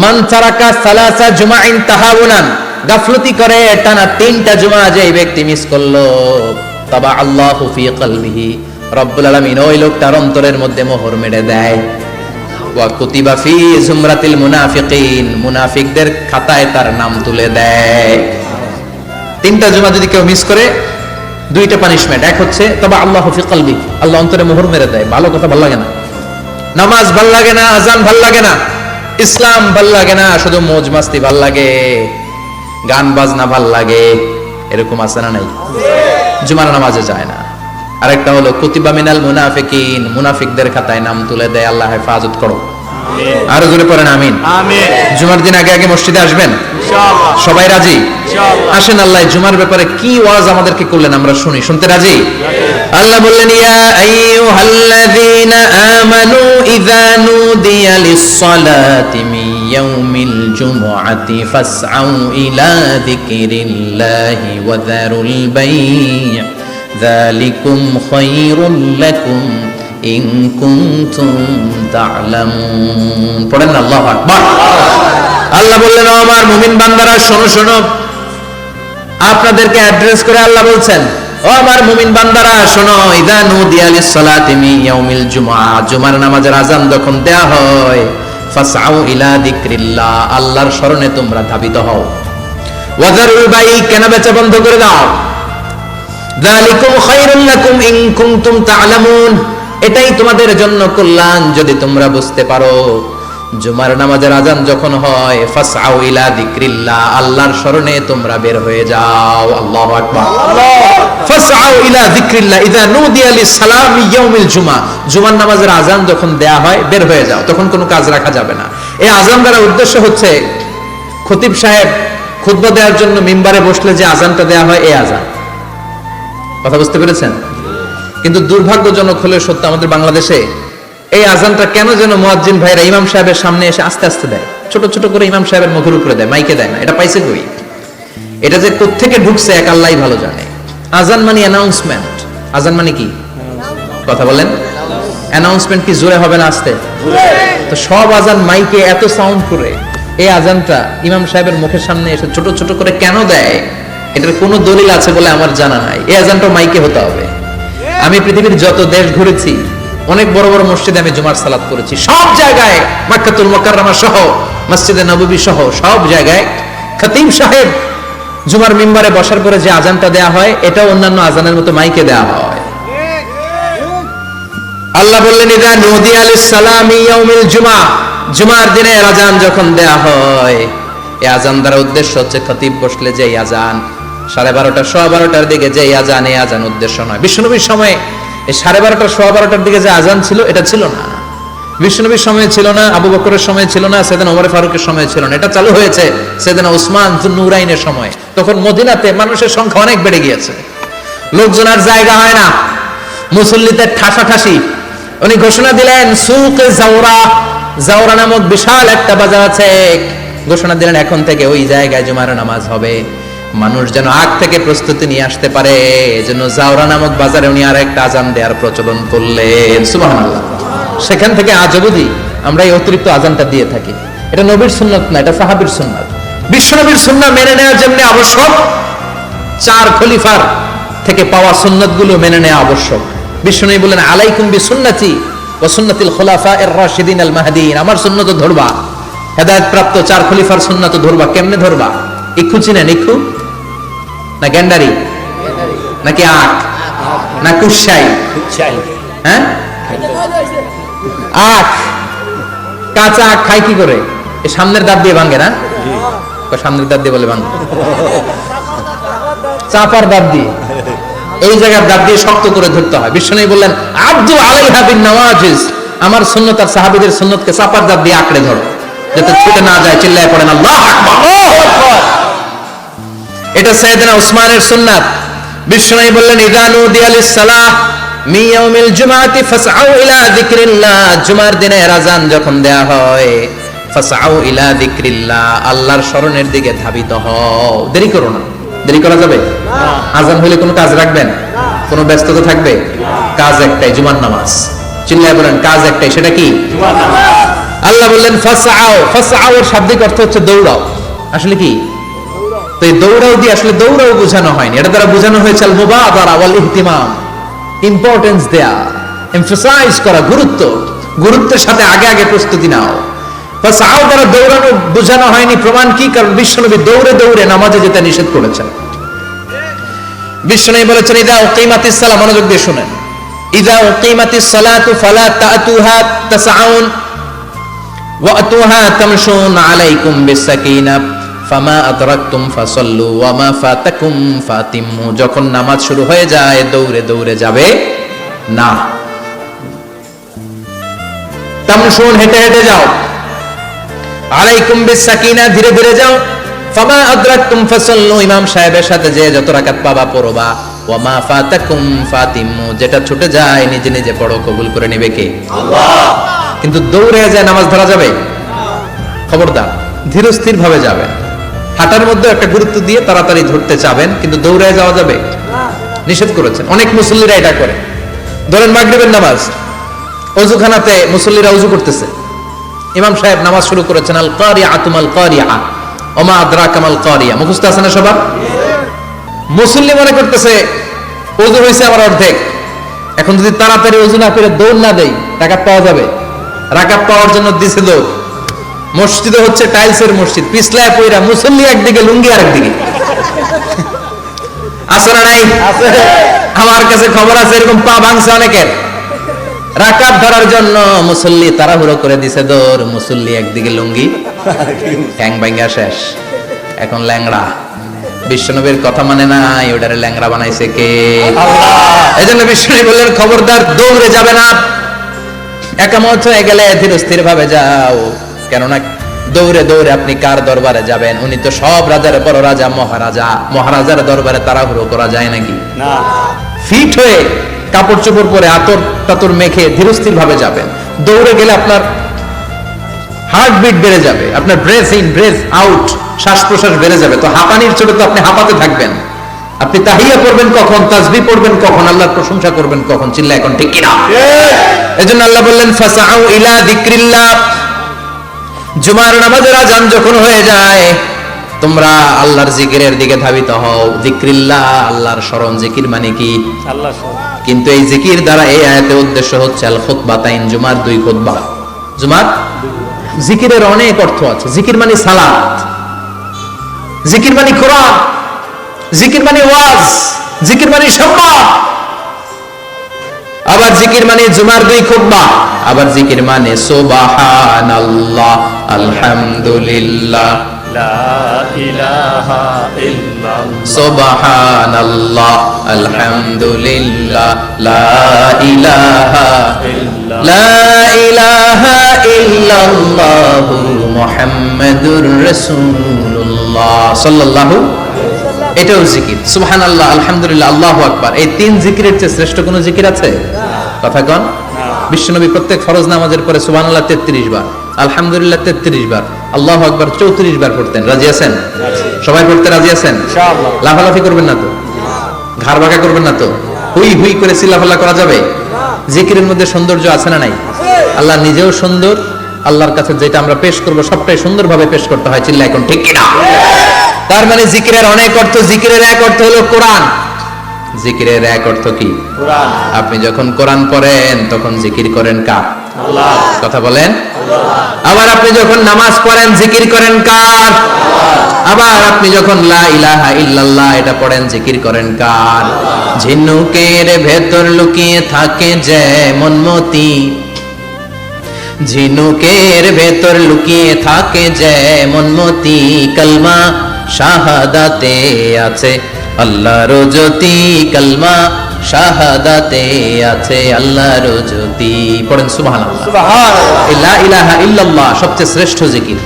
মান তারাকা সালাসা জুমাইন তাহাউনান, গাফলতি করে টানা 3টা জুমা যে ব্যক্তি মিস করলো, তাবা আল্লাহু ফি কলবিহি, রব্বুল আলামিন ওই লোকটার অন্তরের মধ্যে মোহর মেরে দেয়। ওয়া কুতিবা ফি জুমরাতিল মুনাফিকিন, মুনাফিকদের খাতায় তার নাম তুলে দেয়। 3টা জুমা যদি কেউ মিস করে, 2টা পানিশমেন্ট। এক হচ্ছে তবে আল্লাহ ফি কলবি, আল্লাহ অন্তরে মোহর মেরে দেয়। ভালো কথা ভাল লাগে না, নামাজ ভাল লাগে না, আজান ভাল লাগে না, ইসলাম ভাল লাগে না, শুধু মौज মাস্তি ভাল লাগে, গান বাজনা ভাল লাগে, এরকম আছে না নাই? জুমার নামাজে যায় না। আরেকটা হলো কুতিবা মিনাল মুনাফিকিন, মুনাফিকদের খাতায় নাম তুলে দেয়। আল্লাহ হেফাজত করো, আরো জোরে পড়েন আমিন। জুমার দিন আগে আগে মসজিদে আসবেন ইনশাআল্লাহ। সবাই রাজি? ইনশাআল্লাহ। আসেন, আল্লাহ জুমার ব্যাপারে কি ওয়াজ আমাদেরকে করলেন আমরা শুনি। শুনতে রাজি? আল্লাহ বললেন, ইয়া আইয়ুহাল্লাযীনা আমানু ইযা নুদিয়া লিস-সালাতি মিন ইয়াউমিল জুমআতি ফাসআউ ইলা যিকরিল্লাহি ওয়া যারুল বাই', যালিকুম খায়রুল লাকুম ইন কুনতুম তা'লামুন। পড়েন না আল্লাহু আকবার। আল্লাহ বললেন, ও আমার মুমিন বান্দারা শোনো শোনো। আপনাদেরকে অ্যাড্রেস করে আল্লাহ বলছেন, ও আমার মুমিন বান্দারা শোনো, ইযা নুদিয়া লিস-সালাতি মিন ইয়াউমিল জুমআ, জুমার নামাজের আযান যখন দেয়া হয়, ফাসআউ ইলা যিকরিল্লাহ, আল্লাহর স্মরণে তোমরা ধাবিত হও। ওয়া যারুল বাই', কেনাবেচা বন্ধ করে দাও। যালিকুম খায়রুল লাকুম ইন কুনতুম তা'লামুন, এটাই তোমাদের জন্য কল্যাণ যদি তোমরা বুঝতে পারো। জুমার নামাজের আযান যখন হয়, ফাসআউ ইলা যিকরিল্লাহ, আল্লাহর স্মরণে তোমরা বের হয়ে যাও। আল্লাহু আকবার। ফাসআউ ইলা যিকরিল্লাহ ইযা নুদিয়া লিস-সালামি ইয়াউমিল জুমআ, জুমার নামাজের আযান যখন দেয়া হয় বের হয়ে যাও, তখন কোনো কাজ রাখা যাবে না। এই আযান দ্বারা উদ্দেশ্য হচ্ছে খতিব সাহেব খুতবা দেওয়ার জন্য মিম্বারে বসলে যে আযানটা দেয়া হয়, এই আযান। কথা বুঝতে পেরেছেন? কিন্তু দুর্ভাগ্যজনক হলে সত্য, আমাদের বাংলাদেশে এই আযানটা কেন যেন মুয়াজ্জিন ভাইরা ইমাম সাহেবের সামনে এসে আস্তে আস্তে দেয়, ছোট ছোট করে ইমাম সাহেবের মুখের উপরে দেয়, মাইকে দেয় না। এটা পাইছে কই? এটা যে কোত্থেকে ঢুকছে এক আল্লাহই ভালো জানে। আযান মানে অ্যানাউন্সমেন্ট। আযান মানে কি? কথা বলেন। অ্যানাউন্সমেন্ট কি জোরে হবে না আস্তে? তো সব আযান মাইকে এত সাউন্ড করে, এই আযানটা ইমাম সাহেবের মুখের সামনে এসে ছোট ছোট করে কেন দেয়? এটার কোনো দলিল আছে বলে আমার জানা নাই। এই আযানটা মাইকে হতে হবে। আমি পৃথিবীর যত দেশ ঘুরেছি, অনেক বড় বড় মসজিদে আমি জুমার সালাত করেছি, সব জায়গায় মক্কাতুল মুকাররমা সহ মসজিদে নববী সহ সব জায়গায় খতিব সাহেব জুমার মিম্বারে বসার পরে যে আযানটা দেয়া হয়, এটা অন্যান্য আযানের মতো মাইকে দেয়া হয়। আল্লাহ বললেন, ইযা নুদিয়া লিস-সালামি ইয়াউমিল জুমআ, জুমার দিনের আযান যখন দেয়া হয়, এই আযান দ্বারা উদ্দেশ্য হচ্ছে খতিব বসলে যে আযান 12:30 12:15 দিকে যে আযান, এই আযান উদ্দেশ্য নয়। বিশ্বনবীর সময়ে এই 12:30 12:15 দিকে যে আযান ছিল, এটা ছিল না। বিশ্বনবীর সময় ছিল না, আবু বকরের সময় ছিল না, সাইয়েদনা ওমর ফারুকের সময় ছিল না। এটা চালু হয়েছে সাইয়েদনা উসমান যুন্নুরাইনের সময়। তখন মদিনাতে মানুষের সংখ্যা অনেক বেড়ে গিয়েছে, লোকজন আর জায়গা হয় না, মুসল্লিতে ঠাসাঠাসি। উনি ঘোষণা দিলেন, সুকে জাওরা, জাওরা নামক বিশাল একটা বাজার আছে, ঘোষণা দিলেন এখন থেকে ওই জায়গায় জুমার নামাজ হবে। মানুষ যেন আগ থেকে প্রস্তুতি নিয়ে আসতে পারে, এজন্য জাওরা নামক বাজারে উনি আর একটা আযান দেওয়ার প্রচলন করলেন। সুবহানাল্লাহ। সেখান থেকে আজ অবধি আমরা এই অতিরিক্ত আযানটা দিয়ে থাকি। এটা নবীর সুন্নাত না, এটা সাহাবীর সুন্নাত। বিশ্বনবীর সুন্নাহ মেনে নেওয়া যেমনি আবশ্যক, 4 খলিফার থেকে পাওয়া সুন্নাতগুলো মেনে নেওয়া আবশ্যক। বিশ্বনবী বলেন, আলাইকুম বিসুন্নতি ওয়া সুন্নাতিল খুলাফায়ে রাশিদিন আল মাহদিয়িন, আমার সুন্নাত ধরবা, হেদায়েত প্রাপ্ত 4 খলিফার সুন্নাত ধরবা। কেমনে ধরবা? ইক্ষু চিনেন? ইক্ষু না গ্যান্ডারি নাকি আখ না কুশাই? হ্যাঁ, আখ। কাঁচা আখ খাই কি করে? এই সামনের দাঁত দিয়ে ভাঙে না? সামনের দাঁত দিয়ে বলে ভাঙে, চাপার দাঁত দিয়ে, এই জায়গার দাঁত দিয়ে শক্ত করে ধরতে হয়। বিশ্বনবী বললেন, আব্দু আলাইহা বিন নওয়াজিজ, আমার সুন্নাত আর সাহাবীদের সুন্নাতকে চাপার দাঁত দিয়ে আঁকড়ে ধরো, যাতে ছুটে না যায়। চিল্লায় পড়েন আল্লাহু আকবার। এটা সাইয়েদনা উসমানের সুন্নাত। বিশ্বনবী বললেন, ইযা নুদিয়া লিস-সালাহ মিন ইয়াউমিল জুমআতি ফাসআউ ইলা যিকরিল্লাহ, জুমার দিনের আযান যখন দেয়া হয়, ফাসআউ ইলা যিকরিল্লাহ, আল্লাহর স্মরণের দিকে ধাবিত হও। দেরি করো না। দেরি করা যাবে না। আযান হলে কোনো কাজ রাখবেন? কোনো ব্যস্ততা থাকবে? কাজ একটাই, জুমার নামাজ। চিল্লায় বলেন, কাজ একটাই, সেটা কি? জুমার নামাজ। আল্লাহ বললেন ফাসআও, ফাসআও এর শাব্দিক অর্থ হচ্ছে দৌড়াও। আসলে কি? তো এই দৌড়াও দিয়ে আসলে দৌড়াও বোঝানো হয়নি, এটা দ্বারা বোঝানো হয়েছে আল মুবাদারা ওয়াল ইহতিমাম, ইম্পর্টেন্স দেয়া, এমফাসাইজ করা, গুরুত্বের সাথে আগে আগে প্রস্তুতি নাও। ফাসআও দ্বারা দৌড়ানো বোঝানো হয়নি, প্রমাণ কি? কারণ বিশ্বনবী দৌড়ে দৌড়ে নামাজে যেতে নিষেধ করেছেন। বিশ্বনবী বলেছেন ইদা উকিমাতিস সালাহ, মনোযোগ দিয়ে শুনেন, ইদা উকিমাতিস সালাতু ফালা তাতুহা তাসআউন ওয়া আতুহা তামশুন আলাইকুম বিসাকিনাহ ফামা আদরাকতুম ফাসাল্লু ওয়া মা ফাতাকুম ফাতিম্মু। যখন নামাজ শুরু হয়ে যায় দৌড়ে দৌড়ে যাবে না, তামশুন হেঁটে হেঁটে যাও, আলাইকুম বিসাকিনাহ ধীরে ধীরে যাও, ফামা আদরাকতুম ফাসাল্লু ইমাম সাহেবের সাথে যে যত রাকাত পাবা পড়বা, ওয়া মা ফাতাকুম ফাতিম্মু যেটা ছুটে যায় নিজে নিজে পড়ো, কবুল করে নেবে কে? আল্লাহ। কিন্তু দৌড়ে যায় নামাজ ধরা যাবে? খবরদার, ধীর স্থির ভাবে যাবেন। হাঁটার মধ্যে একটা গুরুত্ব দিয়ে তাড়াতাড়ি ধরতে চাবেন, কিন্তু দৌড়ে যাওয়া যাবে? নিষেধ করেছেন। অনেক মুসল্লিরা এটা করে। ধরেন মাগরিবের নামাজ, ওযুখানাতে মুসল্লিরা ওযু করতেছে, ইমাম সাহেব নামাজ শুরু করেছেন, আল কারিআতু মাল কারিআ ওমা আদরাকা মাল কারিআ, মুখস্থ আছে না সবার? মুসল্লি মনে করতেছে ওযু হয়েছে আমার অর্ধেক, এখন যদি তাড়াতাড়ি ওযু না করে দৌড় না দেই রাকাত পাওয়া যাবে? রাকাত পাওয়ার জন্য দিছে দৌড়। মসজিদে হচ্ছে টাইলসের মসজিদ, পিছলায় পয়রা মুসল্লি একদিকে, লুঙ্গি আরেকদিকে। আছে না নাই? আমার কাছে খবর আছে এরকম পা ভাঙছে অনেকের। রাকাত ধরার জন্য মুসল্লি তাড়াহুড়ো করে দিছে দৌড়, মুসল্লি একদিকে লুঙ্গি, ঠ্যাং ভাঙা শেষ, এখন ল্যাংড়া। বিশ্বনবীর কথা মানে নাই, ওটারে ল্যাংড়া বানাইছে কে? আল্লাহ। এজন্য বিশ্বনবী বললেন খবরদার দৌড়ে যাবে না, একামত হয়ে গেলে ধীর স্থির ভাবে যাও। কেননা দৌড়ে দৌড়ে আপনি কার দরবারে যাবেন? উনি তো সব রাজার বড় রাজা, মহারাজা। মহারাজার দরবারে তাড়াহুড়ো করা যায় নাকি? না। ফিট হয়ে কাপড় চোপড় পরে আতর টাতর মেখে ধীরস্থির ভাবে যাবেন। দৌড়ে গেলে আপনার হার্টবিট বেড়ে যাবে, আপনার ব্রেথ ইন ব্রেথ আউট, শ্বাস প্রশ্বাস বেড়ে যাবে। তো হাঁপানির চোটে তো আপনি হাঁপাতে থাকবেন। আপনি তাহিয়া পড়বেন কখন, তাসবিহ পড়বেন কখন, আল্লাহর প্রশংসা করবেন কখন? চিল্লা এখন ঠিক কিনা? এজন্য আল্লাহ বললেন ফাসআউ ইলা যিকরিল্লাহ, জুমার নামাজের আযান যখন হয়ে যায় তোমরা আল্লাহর জিকিরের দিকে ধাবিত হও। যিকরিল্লাহ, আল্লাহর স্মরণ। জিকির মানে কি? আল্লাহর স্মরণ। কিন্তু এই জিকির দ্বারা এই আয়াতের উদ্দেশ্য হচ্ছে আল খুতবাতাইন, জুমার দুই খুতবা। জুমার জিকিরের অনেক অর্থ আছে। জিকির মানে সালাত, জিকির মানে কোরআন, জিকির মানে ওয়াজ, জিকির মানে সম্মান। আবার জিকির মানে জুমার দুই খুতবা, আবার জিকির মানে সুবহানাল্লাহ, আলহামদুলিল্লাহ, লা ইলাহা ইল্লাল্লাহ, সুবহানাল্লাহ, আলহামদুলিল্লাহ, লা ইলাহা ইল্লাল্লাহ, লা ইলাহা ইল্লাল্লাহ, মুহাম্মাদুর রাসূলুল্লাহ সাল্লাল্লাহু। এটাও জিকির। সুবহানাল্লাহ, আলহামদুলিল্লাহ, আল্লাহু আকবার। এই তিন জিকিরের চেয়ে শ্রেষ্ঠ কোনো জিকির আছে? কথা কন। বিশ্বনবী প্রত্যেক ফরজ নামাজের পরে সুবহানাল্লাহ 33 বার, আলহামদুলিল্লাহ 33 বার, আল্লাহু আকবার 34 বার পড়তেন। রাজি আছেন? সবাই পড়তে রাজি আছেন? ইনশাআল্লাহ। লাফালাফি করবেন না তো? ঘাড় বাঁকা করবেন না তো? হুই হুই করে চিল্লাফাল্লা করা যাবে? জিকিরের মধ্যে সৌন্দর্য আছে না নাই? আল্লাহ নিজেও সুন্দর, আল্লাহর কাছে যেটা আমরা পেশ করব সবটাই সুন্দরভাবে পেশ করতে হয়। চিল্লা এখন ঠিক কিনা? তার মানে জিকিরের অনেক অর্থ। জিকিরের এক অর্থ হলো কোরআন। জিকিরের এক অর্থ কি? কোরআন। আপনি যখন কোরআন পড়েন তখন জিকির করেন কার? আল্লাহ। কথা বলেন। আল্লাহ। আবার আপনি যখন নামাজ পড়েন জিকির করেন কার? আল্লাহ। আবার আপনি যখন লা ইলাহা ইল্লাল্লাহ এটা পড়েন জিকির করেন কার? আল্লাহ। ঝিনুকের ভেতর লুকিয়ে থাকে যেমন মতি, ঝিনুকের ভেতর লুকিয়ে থাকে যেমন মতি, কালমা শাহাদাতে আছে আল্লাহর জ্যোতি, কালমা শাহাদাতে আছে আল্লাহর জ্যোতি। পড়েন সুবহানাল্লাহ। সুবহানাল্লাহ। লা ইলাহা ইল্লাল্লাহ সবচেয়ে শ্রেষ্ঠ জিকির।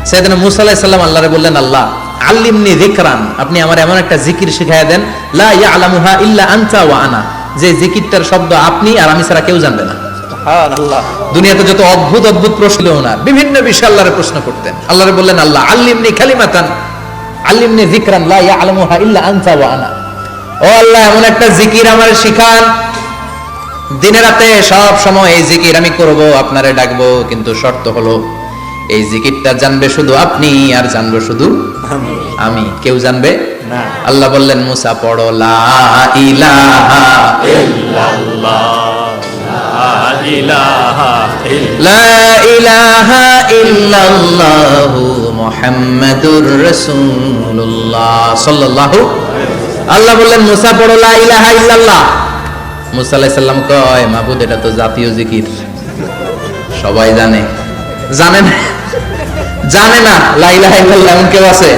সাইয়েদনা মুসা আলাইহিস সালাম আল্লাহরে বললেন, আল্লাহ আল্লিমনি যিকরান, আপনি আমার এমন একটা জিকির শিখায়া দেন, লা ইয়ালামুহা ইল্লা আনতা ওয়া আনা, যে জিকিরটার শব্দ আপনি আর আমি ছাড়া কেউ জানবে না। সুবহানাল্লাহ। দুনিয়াতে যত অদ্ভুত অদ্ভুত প্রশ্ন ওনার, বিভিন্ন বিষয়ে আল্লাহরে প্রশ্ন করতেন। আল্লাহরে বললেন, আল্লাহ আল্লিমনি কালিমাতান আল্লিমনি যিকরান লা ইয়ালামুহা ইল্লা আনতা ওয়া আনা, ও আল্লাহ এমন একটা জিকির আমার শিখান দিনে রাতে সব সময় এই জিকির আমি করব, আপনারে ডাকবো, কিন্তু শর্ত হলো এই জিকিরটা জানবে শুধু আপনি আর জানবো শুধু আমি, কেউ জানবে না। আল্লাহ বললেন মুসা পড়ো লা ইলাহা লা ইলাহা ইল্লাল্লাহু মুহাম্মাদুর রাসূলুল্লাহ সাল্লাল্লাহু। আল্লাহ বললেন মুসা পড়ো লা ইলাহা ইল্লাল্লাহ। মুসা আলাইহিস সালাম কয় মাবুদ এটা তো জাতীয় জিকির, সবাই জানে। জানে না, জানে না লা ইলাহা ইল্লাল্লাহ এমন কেউ আছে?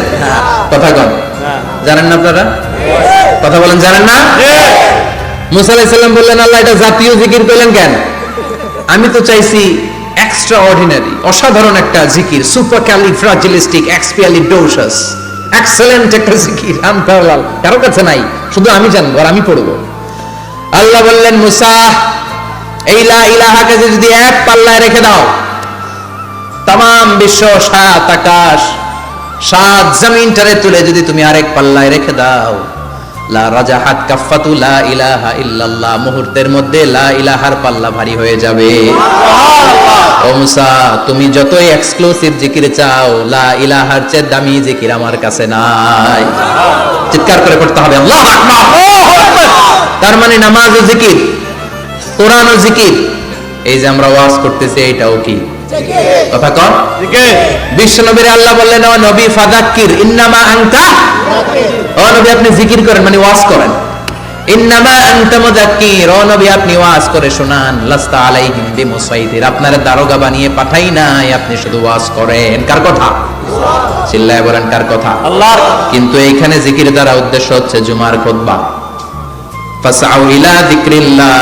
কথা কন, জানেন না আপনারা? কথা বলেন, জানেন না? মুসা আলাইহিস সালাম বললেন আল্লাহ এটা জাতীয় জিকির কইলেন কেন? আমি তো চাইছি এক্সট্রা অর্ডিনারি, অসাধারণ একটা জিকির, সুপারক্যালিফ্রাজিলিস্টিক এক্সপিয়ালিডোসাস, এক্সেলেন্ট একটা জিকির, আনপ্যারালাল, কারো কাছে নাই, শুধু আমি জানবো আর আমি পড়বো। আল্লাহ বললেন মুসা এই লা ইলাহাকে যদি এক পাল্লায় রেখে দাও, তাম বিশ্ব, সাত আকাশ, সাত জমিনটারে তুলে যদি তুমি আরেক পাল্লায় রেখে দাও, লা রাজাহাত কাফাতু লা ইলাহা ইল্লাল্লাহ, মুহূর্তের মধ্যে লা ইলাহার পাল্লা ভারী হয়ে যাবে। ও মুসা তুমি যতই এক্সক্লুসিভ জিকির চাও, লা ইলাহার চেয়ে দামি জিকির আমার কাছে নাই। চিৎকার করে পড়তে হবে আল্লাহু আকবার। তার মানে নামাজ ও জিকির, কোরআন ও জিকির, এই যে আমরা ওয়াজ করতেছি এটাও কি কথা কন? বিশ্ব নবীর আল্লাহ বললেন ও নবী ফাযাক্কির ইন্নামা আনতা, ও নবী আপনি জিকির করেন মানে ওয়াজ করেন। ইন্নামা আনতা মুযাক্কির, ও নবী আপনি ওয়াজ করে শোনান। লাস্তা আলাইহিম বিমুসাইতির, আপনারে দারোগা বানিয়ে পাঠাই নাই, আপনি শুধু ওয়াজ করেন। কার কথা? চিল্লায় বলেন কার কথা? আল্লাহর। কিন্তু এইখানে জিকির দ্বারা উদ্দেশ্য হচ্ছে জুমার খুতবা। ফাসআউ ইলা যিকরিল্লাহ,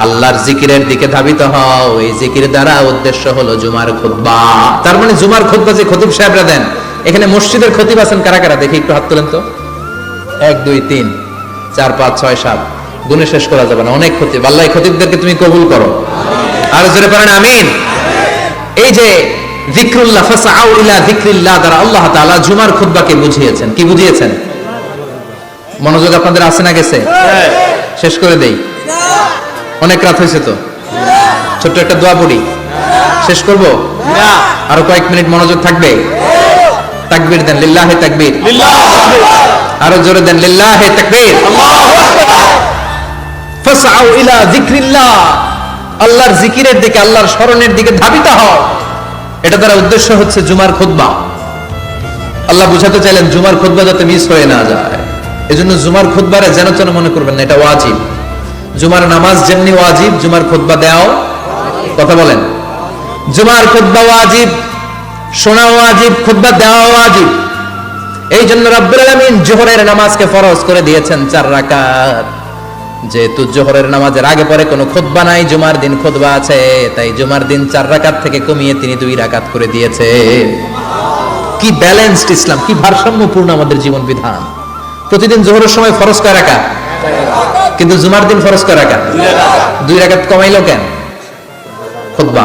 আল্লাহর জিকিরের দিকে ধাবিত হও, এই জিকির দ্বারা উদ্দেশ্য হলো জুমার খুতবা। তার মানে জুমার খুতবা যে খতিব সাহেবরা দেন, এখানে মসজিদের খতিব আছেন কারা কারা দেখি একটু হাত তোলেন তো। 1 2 3 4 5 6 7, গুণে শেষ করা যাবে না, অনেক খতিব। আল্লাহ এই খতিবদেরকে তুমি কবুল করো, আর জোরে পড়েন আমিন। এই যে যিকরুল্লাহ, ফাসআউ ইলা যিকরিল্লাহ দ্বারা আল্লাহ তাআলা জুমার খুতবাকে বুঝিয়েছেন। কি বুঝিয়েছেন? মনোযোগ আপনাদের আছে না গেছে? শেষ করে দেই, অনেক রাত হয়েছে তো, ছোট্ট একটা দোয়া পড়ি, শেষ করব? আরো কয়েক মিনিট মনোযোগ থাকবে? তাকবীর দেন, লিল্লাহি তাকবীর, আরো জোরে দেন, লিল্লাহি তাকবীর। ফাসআউ ইলা যিকরিল্লাহ, আল্লাহর জিকিরের দিকে, আল্লাহর স্মরণের দিকে ধাবিত হও। এটা দ্বারা উদ্দেশ্য হচ্ছে জুমার খুতবা। আল্লাহ বুঝাতে চাইলেন জুমার খুতবা যাতে মিস হয়ে না যায়, এজন্য জুমার খুতবারে যেন তেন মনে করবেন না, এটা ওয়াজিব। জুমার নামাজ যেমনি ওয়াজিব, জুমার খুতবা দেওয়াও, কথা বলেন, জুমার খুতবা ওয়াজিব, শোনা ওয়াজিব, খুতবা দেওয়া ওয়াজিব। এই জন্য রব্বুল আলামিন জোহরের নামাজকে ফরজ করে দিয়েছেন 4 রাকাত। যেহেতু জোহরের নামাজের আগে পরে কোনো খুতবা নাই, জুমার দিন খুতবা আছে, তাই জুমার দিন 4 রাকাত থেকে কমিয়ে তিনি 2 রাকাত করে দিয়েছে। কি ব্যালেন্সড ইসলাম, কি ভারসাম্যপূর্ণ আমাদের জীবন বিধান। প্রতিদিন জোহরের সময় ফরজ কয় রাকাত, কিন্তু জুমার দিন ফরজ কয় রাকাত? 2 রাকাত কমাইলো কেন? খুতবা,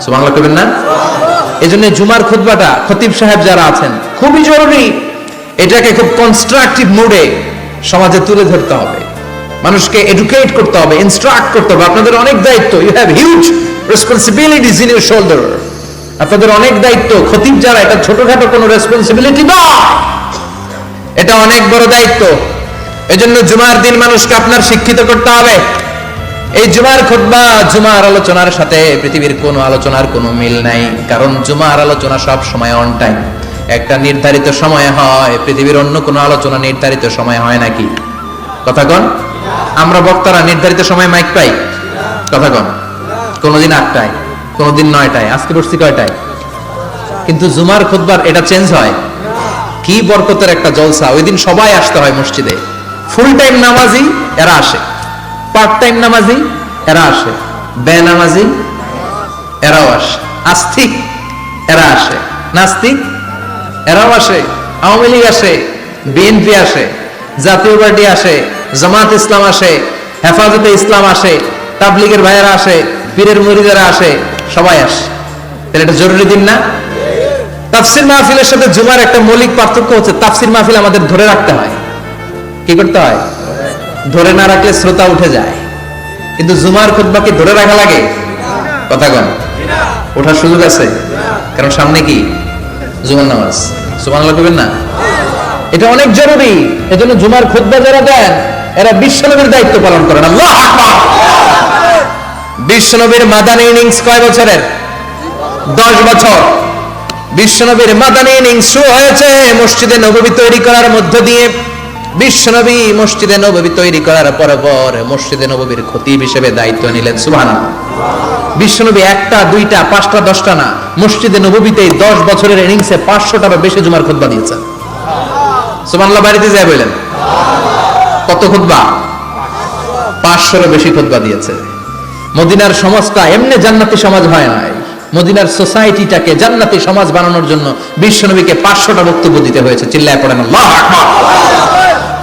সুবহানাল্লাহ কইবেন না? এজন্য জুমার খুতবাটা খতিব সাহেব যারা আছেন খুবই জরুরি। এটাকে খুব কনস্ট্রাকটিভ মুডে সমাজে তুলে ধরতে হবে, মানুষকে এডুকেট করতে হবে, ইনস্ট্রাক্ট করতে হবে। আপনাদের অনেক দায়িত্ব, you have huge responsibilities in your shoulder. আপনাদের অনেক দায়িত্ব। খতিব যারা, এটা ছোটখাটো কোনো রেসপন্সিবিলিটি না, এটা অনেক বড় দায়িত্ব। এজন্য জুমার দিন মানুষকে আপনার শিক্ষিত করতে হবে। এই জুমার খুতবা, জুমার আলোচনার সাথে পৃথিবীর কোনো আলোচনার কোনো মিল নাই, কারণ জুমার আলোচনা সব সময় অন টাইম, একটা নির্ধারিত সময়ে হয়। পৃথিবীর অন্য কোনো আলোচনা নির্ধারিত সময় হয় নাকি? কথা কন। আমরা বক্তারা নির্ধারিত সময় মাইক পাই? কথা কন। কোনদিন 8টায়, কোনদিন 9টায়, আজকে বসছি কয়টায়? কিন্তু জুমার খুতবার এটা চেঞ্জ হয়। কি বরকতের একটা জলসা! ওই দিন সবাই আসতে হয় মসজিদে। ফুল টাইম নামাজি এরা আসে, পার্ট টাইম নামাজি এরা আসে, বেনামাজি এরাও আসে, আস্তিক এরা আসে, নাস্তিক এরাও আসে, আওয়ামী লীগ আসে, বিএনপি আসে, জাতীয় পার্টি আসে, জামাত ইসলাম আসে, হেফাজতে ইসলাম আসে, তাবলীগের ভাইয়েরা আসে, পীরের মুরিদেরা আসে, সবাই আসে। তাহলে এটা জরুরি দিন না? তাফসির মাহফিলের সাথে জুমার একটা মৌলিক পার্থক্য হচ্ছে, তাফসির মাহফিল আমাদের ধরে রাখতে হয়। কি করতে হয়? ধরে না রাখলে শ্রোতা উঠে যায়, কিন্তু জুমার খুতবা কি ধরে রাখা লাগে? কথা কন, ওঠার সুযোগ আছে? কারণ সামনে কি জুমার নামাজ। সুবহানাল্লাহ কইবেন না? এটা অনেক জরুরি। এজন্য জুমার খুতবা যারা দেন এরা বিশ্বনবীর দায়িত্ব পালন করেন। আল্লাহু আকবার। বিশ্বনবীর মাদানী ইনিংস কয় বছরের? 10 বছর। বিশ্বনবীর মাদানী ইনিংস শুরু হয়েছে মসজিদে নববী তৈরি করার মধ্য দিয়ে। বিশ্বনবী মসজিদে নববী তৈরি করার পর মসজিদে নববীর খতিব হিসেবে দায়িত্ব নিলেন। সুবহানাল্লাহ। বিশ্বনবী একটা, দুইটা, পাঁচটা, 10টা না, মসজিদে নববীতে 10 বছরের ইনিংসে 500টারও বেশি জুমার খুতবা দিয়েছেন। সুবহানাল্লাহ। বাড়িতে যায় বলেন কত খুতবা? 500-এরও বেশি খুতবা দিয়েছে। মদিনার সমাজটা এমনি জান্নাতি সমাজ হয় নাই। মদিনার সোসাইটিটাকে জান্নাতি সমাজ বানানোর জন্য বিশ্বনবীকে 500টা বক্তব্য দিতে হয়েছে। চিল্লায় পড়েন আল্লাহু আকবার।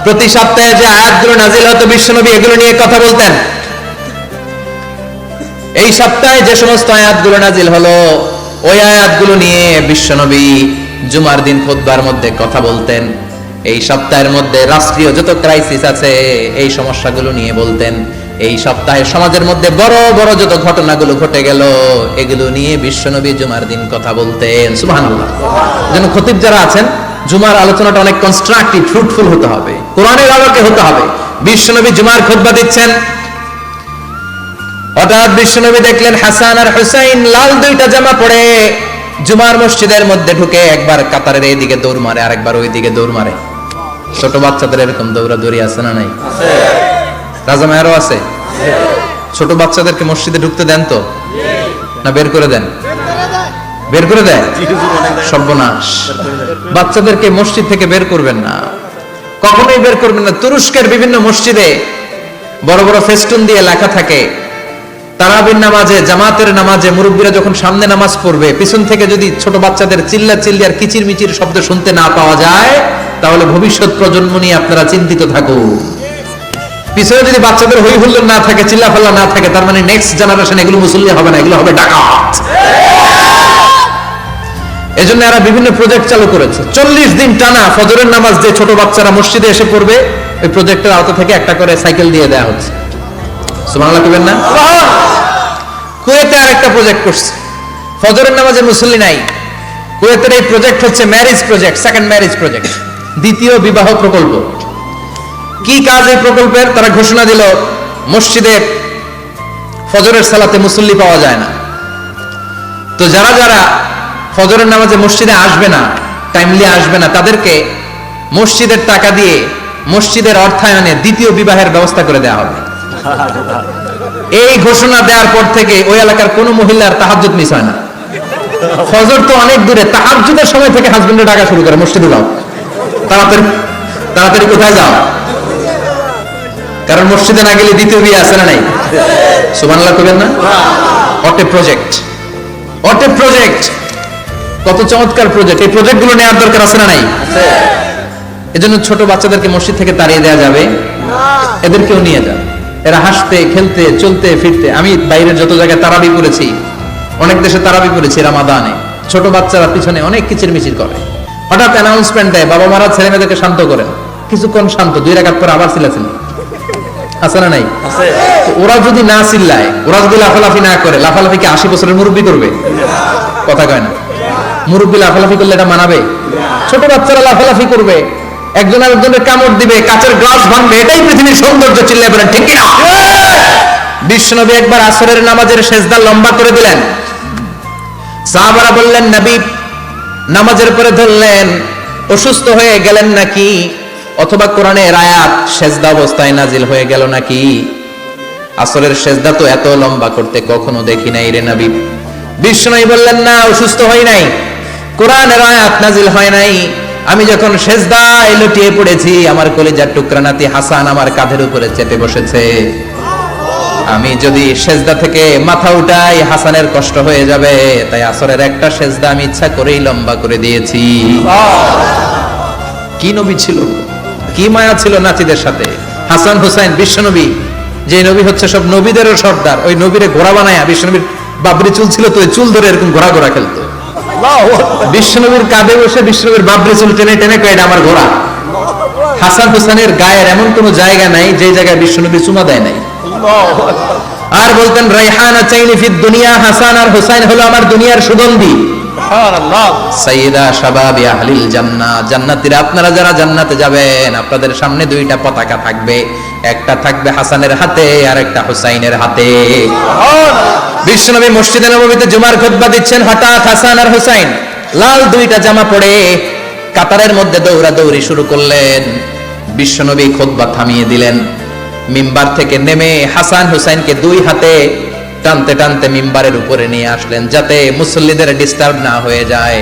প্রতি সপ্তাহে যে আয়াতগুলো নাজিল হতো বিশ্বনবী এগুলো নিয়ে কথা বলতেন। এই সপ্তাহে যে সমস্ত আয়াতগুলো নাজিল হলো ওই আয়াতগুলো নিয়ে বিশ্বনবী জুমার দিন খুতবার মধ্যে কথা বলতেন। এই সপ্তাহের মধ্যে রাষ্ট্রীয় যত ক্রাইসিস আছে এই সমস্যাগুলো নিয়ে বলতেন। এই সপ্তাহে সমাজের মধ্যে বড় বড় যত ঘটনাগুলো ঘটে গেল এগুলো নিয়ে বিশ্বনবী জুমার দিন কথা বলতেন। সুবহানাল্লাহ। যেন খতিব যারা আছেন জুমার আলোচনাটা অনেক কনস্ট্রাকটিভ, ফ্রুটফুল হতে হবে, কোরআনের আলোকে হতে হবে। বিশ্বনবী জুমার খুতবা দিচ্ছেন, হঠাৎ বিশ্বনবী দেখলেন হাসান আর হুসাইন লাল 2টা জামা পরে জুমার মসজিদের মধ্যে ঢুকে একবার কাতারের এইদিকে দৌড় মারে, আরেকবার ওইদিকে দৌড় মারে। ছোট বাচ্চাদের এরকম দৌড়াদৌড়ি আছে না নাই? রাজা মায়েরও আছে। ছোট বাচ্চাদেরকে মসজিদে ঢুকতে দেন তো না বের করে দেন? বের করে দেন। সর্বনাশ। বাচ্চাদেরকে মসজিদ থেকে বের করবেন না, কখনোই বের করবেন না। তুরস্কের বিভিন্ন মসজিদে বড় বড় ফেস্টুন দিয়ে লেখা থাকে তারাবির নামাজে, জামাতের নামাজে মুরব্বীরা যখন সামনে নামাজ পড়বে পিছন থেকে যদি ছোট বাচ্চাদের চিল্লা চিল্লি আর কিচির মিচির শব্দ শুনতে না পাওয়া যায় তাহলে ভবিষ্যৎ প্রজন্ম নিয়ে আপনারা চিন্তিত থাকুন। পিছনে যদি বাচ্চাদের হই হুল্লোড় না থাকে, চিল্লাফাল্লা না থাকে, তার মানে নেক্সট জেনারেশন এগুলো মুসল্লি হবে না, এগুলো হবে ডাকাত। এজন্য এরা বিভিন্ন প্রজেক্ট চালু করেছে। 40 দিন টানা ফজরের নামাজ যে ছোট বাচ্চারা মসজিদে এসে পড়বে ওই প্রজেক্টের আওতা থেকে একটা করে সাইকেল দিয়ে দেওয়া হচ্ছে। সুবহানাল্লাহ কইবেন না? কুয়েতে আরেকটা প্রজেক্ট করছে, ফজরের নামাজে মুসল্লি নাই। কুয়েতের এই প্রজেক্ট হচ্ছে marriage project, second marriage project, দ্বিতীয় বিবাহ প্রকল্প। কি কাজ এই প্রকল্পের? তারা ঘোষণা দিল মসজিদে ফজরের সালাতে মুসল্লি পাওয়া যায় না, তো যারা যারা ফজরের নামাজে মসজিদে আসবে না, টাইমলি আসবে না, তাদেরকে মসজিদের টাকা দিয়ে মসজিদের অর্থায়নে দ্বিতীয় বিবাহের ব্যবস্থা করে দেওয়া হবে। এই ঘোষণা দেওয়ার পর থেকে ওই এলাকার কোন মহিলার তাহাজ্জুদ মিস হয় না। ফজর তো অনেক দূরে, তাহাজ্জুদের সময় থেকে হাজবেন্ডের ডাকা শুরু করে মসজিদে যাও, তাড়াতাড়ি তাড়াতাড়ি কোথায় যাও, কারণ মসজিদে না গেলে দ্বিতীয় বিয়ে আছে না নাই? সুবহানাল্লাহ কইবেন না? What a project, what a project, কত চমৎকার প্রজেক্ট। এই প্রজেক্ট গুলো নেওয়ার দরকার আছে না নাই? এজন্য ছোট বাচ্চাদেরকে মসজিদ থেকে তাড়িয়ে দেওয়া যাবে না, এদেরকেও নিয়ে যান। এরা হাসতে খেলতে চলতে ফিরতে, আমি বাইরের যত জায়গায় তারাবি করেছি, অনেক দেশে তারাবি করেছি রামাদানে, ছোট বাচ্চারা পিছনে অনেক কিচির মিচির করে। হঠাৎ অ্যানাউন্সমেন্ট দেয় বাবা মারা ছেলে মেয়েদেরকে শান্ত করেন, কিছুক্ষণ শান্ত, 2 রাকাত পরে আবার চিল্লাচিল্লি আছে না নাই? ওরা যদি না চিল্লায়, ওরা যদি লাফালাফি না করে, লাফালাফি কি 80 বছরের মুরব্বী করবে? কথা কয় না। মুরব্বী লাফালাফি করলে এটা মানাবে? ছোট বাচ্চারা লাফালাফি করবে, একজন আরেকজনের কামড় দিবে, কাচের গ্লাস ভাঙবে, এটাই পৃথিবীর সৌন্দর্য। চিল্লায় বলেন ঠিক কিনা? বিশ্বনবী একবার আসরের নামাজের সেজদা লম্বা করে দিলেন, সাহাবারা বললেন নবী নামাজের পরে ধরলেন, অসুস্থ হয়ে গেলেন নাকি, অথবা কোরআনের আয়াত সেজদা অবস্থায় নাজিল হয়ে গেল নাকি? আসরের সেজদা তো এত লম্বা করতে কখনো দেখি নাই রে নবী। বিশ্বনবী বললেন না, অসুস্থ হই নাই, কোরআনের আয়াত নাজিল হয় নাই, আমি যখন সেজদায় লুটিয়ে পড়েছি আমার কলিজার টুকরা নাতি হাসান আমার কাঁধের উপরে চেপে বসেছে, আমি যদি সেজদা থেকে মাথা উঠাই হাসানের কষ্ট হয়ে যাবে, তাই আসরের একটা সেজদা আমি ইচ্ছা করেই লম্বা করে দিয়েছি। কি নবী ছিল, কি মায়া ছিল নাতিদের সাথে। হাসান হুসাইন, বিশ্বনবী যে নবী হচ্ছে সব নবীদেরও সর্দার, ওই নবীরে ঘোড়া বানায়া, বিশ্বনবীর বাবরি চুল ছিল তো ওই চুল ধরে এরকম ঘোড়া ঘোড়া খেলতো। বিশ্বনবীর কাঁধে বসে বিশ্বনবীর বাবরি চুল টেনে টেনে কয়েটা আমার ঘোড়া। হাসান হুসাইনের গায়ের এমন কোন জায়গা নাই যে জায়গায় বিশ্বনবী চুমা দেয় নাই। আর বলতেন রাইহানা চাইনি ফিদ দুনিয়া, হাসান আর হুসাইন হলো আমার দুনিয়ার সুগন্ধি। সুবহানাল্লাহ। সাইয়্যিদা শাবাবি আহলিল জান্নাহ, জান্নাতীরা আপনারা যারা জান্নাতে যাবেন আপনাদের সামনে দুইটা পতাকা থাকবে, একটা থাকবে হাসানের হাতে আর একটা হুসাইনের হাতে। সুবহানাল্লাহ। বিশ্বনবী মসজিদে নববীতে জুমার খুতবা দিচ্ছেন, হঠাৎ হাসান আর হুসাইন লাল দুইটা জামা পরে কাতারের মধ্যে দৌড়াদৌড়ি শুরু করলেন। বিশ্বনবী খুতবা থামিয়ে দিলেন, মিম্বার থেকে নেমে হাসান হুসাইনকে দুই হাতে টানতে টানতে মিম্বারের উপরে নিয়ে আসলেন যাতে মুসল্লিদের ডিস্টার্ব না হয়ে যায়।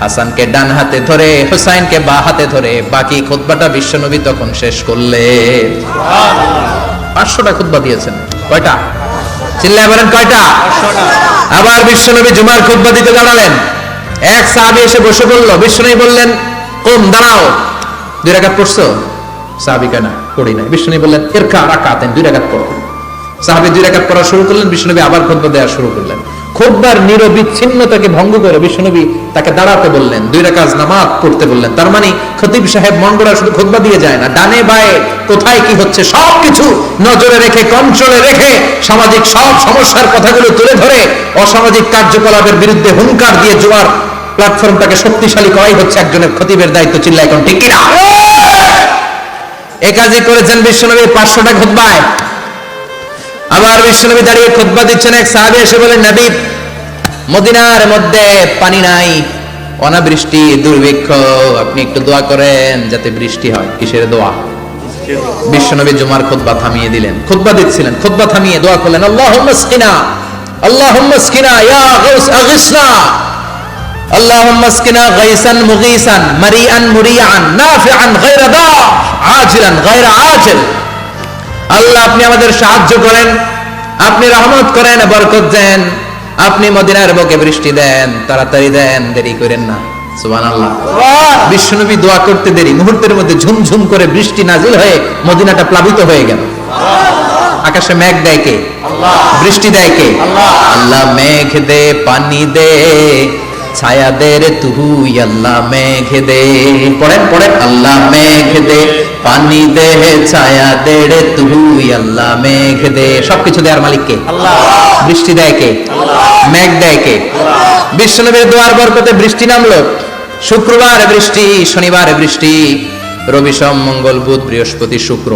হাসানকে ডান হাতে ধরে হুসাইনকে বাঁ হাতে ধরে বাকি খুতবাটা বিশ্বনবী তখন শেষ করলেন। সুবহানাল্লাহ। 500টা খুতবা দিয়েছেন। কয়টা? চিল্লায় বলেন কয়টা? 500টা। আবার বিশ্বনবী জুমার খুতবা দিতে দাঁড়ালেন, এক সাহাবী এসে বসে বলল, বিশ্বনবী বললেন কুম, দাঁড়াও, 2 রাকাত পড়ছো? সাহাবী কেন পড়ি নাই। বিশ্বনবী বললেন ইরকা রাকাতেন, 2 রাকাত পড়ো। সাহাবী 2 রাকাত পড়া শুরু করলেন, বিশ্বনবী আবার খুতবা দেওয়া শুরু করলেন। খুতবার নিরবিচ্ছিন্নতাকে ভঙ্গ করে বিশ্বনবী তাকে দাঁড়াতে বললেন, 2 রাকাত নামাজ পড়তে বললেন। তার মানে খতিব সাহেব মন গড়া শুধু খুতবা দিয়ে যায় না, ডানে বায়ে কোথায় কি হচ্ছে সবকিছু নজরে রেখে, কন্ট্রোলে রেখে সামাজিক সব সমস্যার কথাগুলো তুলে ধরে অসামাজিক কার্যকলাপের বিরুদ্ধে হুঙ্কার দিয়ে জুমার প্ল্যাটফর্মটাকে শক্তিশালী করাই হচ্ছে একজনের খতিবের দায়িত্ব। চিল্লায় এখন ঠিক কিনা? এই কাজই করেছেন বিশ্বনবী 500টা খুতবায়। আবার বিশ্বনবী দাঁড়িয়ে খুতবা দিচ্ছেন, এক সাহাবী এসে বলেন, নবী মদিনার মধ্যে পানি নাই, অনাবৃষ্টি, দুর্ভিক্ষ, আপনি একটু দোয়া করেন যাতে বৃষ্টি হয়। কিসের দোয়া? বিশ্বনবী জুমার খুতবা থামিয়ে দিলেন, খুতবা দিচ্ছিলেন, খুতবা থামিয়ে দোয়া করলেন, আল্লাহুম্মা আসকিনা, আল্লাহুম্মা আসকিনা ইয়া গাউস আগিসনা, আল্লাহুম্মা আসকিনা গাইসান মুগীসান মারিআন মুরিআন নাফিআন গায়রা দা আজিলান গায়রা আজিল। আল্লাহ আপনি আমাদের সাহায্য করেন, আপনি রহমত করেন, বরকত দেন, আপনি মদিনার বুকে বৃষ্টি দেন, তাড়াতাড়ি দেন, দেরি করেন না। সুবহানাল্লাহ। বিশ্বনবী দোয়া করতে দেরি, মুহূর্তের মধ্যে ঝুমঝুম করে বৃষ্টি নাজিল হয়ে মদিনাটা প্লাবিত হয়ে গেল। আকাশে মেঘ দেয় কে? আল্লাহ। বৃষ্টি দেয় কে? আল্লাহ। আল্লাহ মেঘ দে, পানি দে, ছায়া দে রে তুই আল্লাহ মেঘ দে। পড়েন পড়েন, আল্লাহ মেঘ দে, পানি দে, ছায়া দে রে তুই আল্লাহ মেঘ দে। সবকিছু দেওয়ার মালিক কে? আল্লাহ। বৃষ্টি দেয় কে? আল্লাহ। মেঘ দেয় কে? আল্লাহ। বিশ্বনবীর দোয়ার বরকতে বৃষ্টি নামলো। শুক্রবার বৃষ্টি, শনিবার বৃষ্টি, রবি সোম মঙ্গল বুধ বৃহস্পতি শুক্র,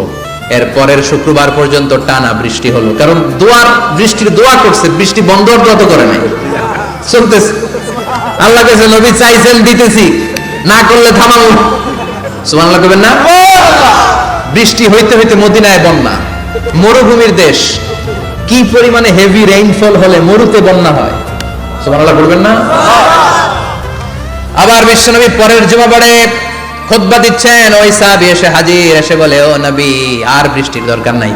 এর পরের শুক্রবার পর্যন্ত টানা বৃষ্টি হলো। কারণ দোয়ার বৃষ্টির দোয়া করছে, বৃষ্টি বন্ধ তো করে নাই, চলতেছে। আল্লাহ কাছে নবী চাইছেন, দিতেছি, না করলে থামাবো। সুবহানাল্লাহ কইবেন না? বৃষ্টি হইতে হইতে মদিনায় বন্যা, মরুভূমির দেশ, কি পরিমাণে হেভি রেইনফল হলে মরুতে বন্যা হয়। সুবহানাল্লাহ বলবেন না? আবার বিশ্বনবী পরের জুমাবারে খুতবা দিচ্ছেন, ওই সাহাবী এসে হাজির, এসে বলে, ও নবী আর বৃষ্টির দরকার নাই।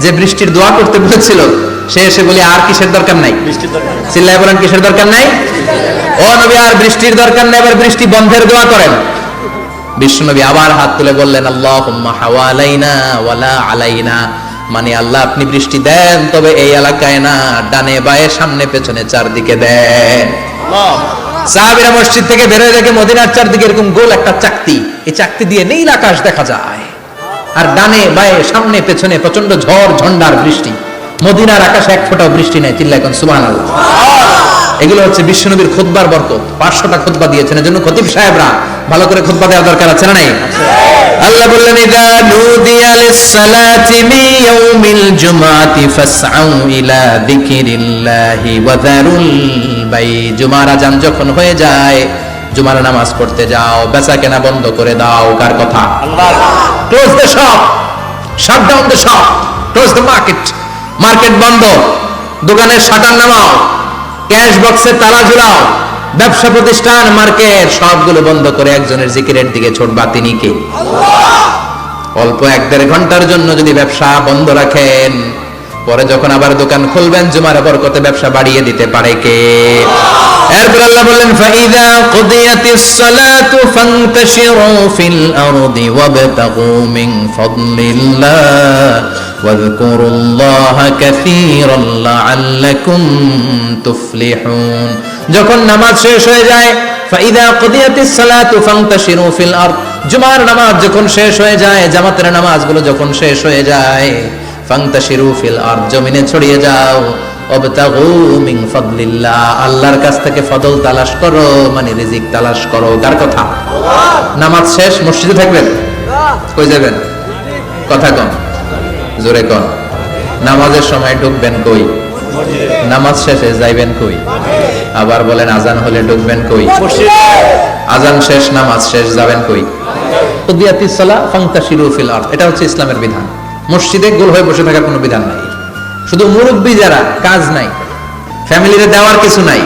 যে বৃষ্টির দোয়া করতে বলেছিল সে এসে বলে আর কিসের দরকার নাই? চিল্লায় বলেন কিসের দরকার নাই? ও নবী আর বৃষ্টির দরকার নাই, এবার বৃষ্টি বন্ধের দোয়া করেন। বিশ্বনবী আবার হাত তুলে বললেন, আল্লাহুম্মা হাওয়ালাইনা ওয়ালা আলাইনা, মানে আল্লাহ আপনি বৃষ্টি দেন তবে এই এলাকায় না, ডানে বায়ে সামনে পেছনে চারদিকে দেন। সাহাবীরা মসজিদ থেকে বের হয়ে দেখে মদিনার চারদিকে এরকম গোল একটা চাকতি, এই চাকতি দিয়ে নীল আকাশ দেখা যায়, আর ডানে বায়ে সামনে পেছনে প্রচন্ড ঝড় ঝন্ডার বৃষ্টি, মদিনার আকাশে এক ফোঁটাও বৃষ্টি নেই। চিল্লায় এখন সুবহানাল্লাহ। এগুলো হচ্ছে বিশ্বনবীর খুতবার বরকত। 500টা খুতবা দিয়েছেন, এজন্য খতিব সাহেবরা ভালো করে খুতবা দেওয়ার দরকার আছে না নাই? আল্লাহ বললেন, ইযা নুদিয়া লিস-সালাতি মিন ইয়াউমিল জুমআতি ফাসআউ ইলা যিকরিল্লাহি ওয়া যারুল বাই। জুমার আযান যখন হয়ে যায়, জুমার নামাজ পড়তে যাও, বেচা কেনা বন্ধ করে দাও। কার কথা? আল্লাহ। Close the shop, shut down the shop, close the market, market বন্ধ, দোকানের শাটার নামাও, ক্যাশ বক্সে তালা ঝুলাও, ব্যবসা প্রতিষ্ঠান, মার্কেট সবগুলো বন্ধ করে একজনের জিকিরের দিকে ছুটবা। তিনি কে? আল্লাহ। অল্প 1-1.5 ঘন্টার জন্য যদি ব্যবসা বন্ধ রাখেন, পরে যখন আবার দোকান খুলবেন জুমার বরকতে ব্যবসা বাড়িয়ে দিতে পারে কে? এরপর আল্লাহ বললেন, ফাইযা কুদিয়াতিস সালাতু ফান্তাশিরু ফিল আরদি ওয়াবতাগু মিন ফাদলিল্লাহ ওয়াযকুরুল্লাহা কাসীরান লাআল্লাকুম তুফলিহুন। যখন নামাজ শেষ হয়ে যায়, ফাইযা কুদিয়াতিস সালাতু ফান্তাশিরু ফিল আরদ, জুমার নামাজ যখন শেষ হয়ে যায়, জামাতের নামাজগুলো যখন শেষ হয়ে যায়, ফান্তাশিরু ফিল আরদ, জমিনে ছড়িয়ে যাও, ওয়াবতাগু মিন ফাদলিল্লাহ, আল্লাহর কাছ থেকে ফজল তালাশ করো, মানে রিজিক তালাশ করো। কার কথা? নামাজ শেষ মসজিদে থাকবেন, কই যাবেন? কথা কন, জোরে কন। নামাজের সময় ঢুকবেন কই? নামাজ শেষে যাইবেন কই? আবার বলেন আজান হলে ঢুকবেন কই? আজান শেষ, নামাজ শেষ, যাবেন কই? কুদিয়াতিস সালাহ ফান্তাশিরু ফিল আরদ, এটা হচ্ছে ইসলামের বিধান। মসজিদে গোল হয়ে বসে থাকার কোনো বিধান নাই। শুধু মুরব্বী যারা, কাজ নাই, ফ্যামিলিতে দেওয়ার কিছু নাই,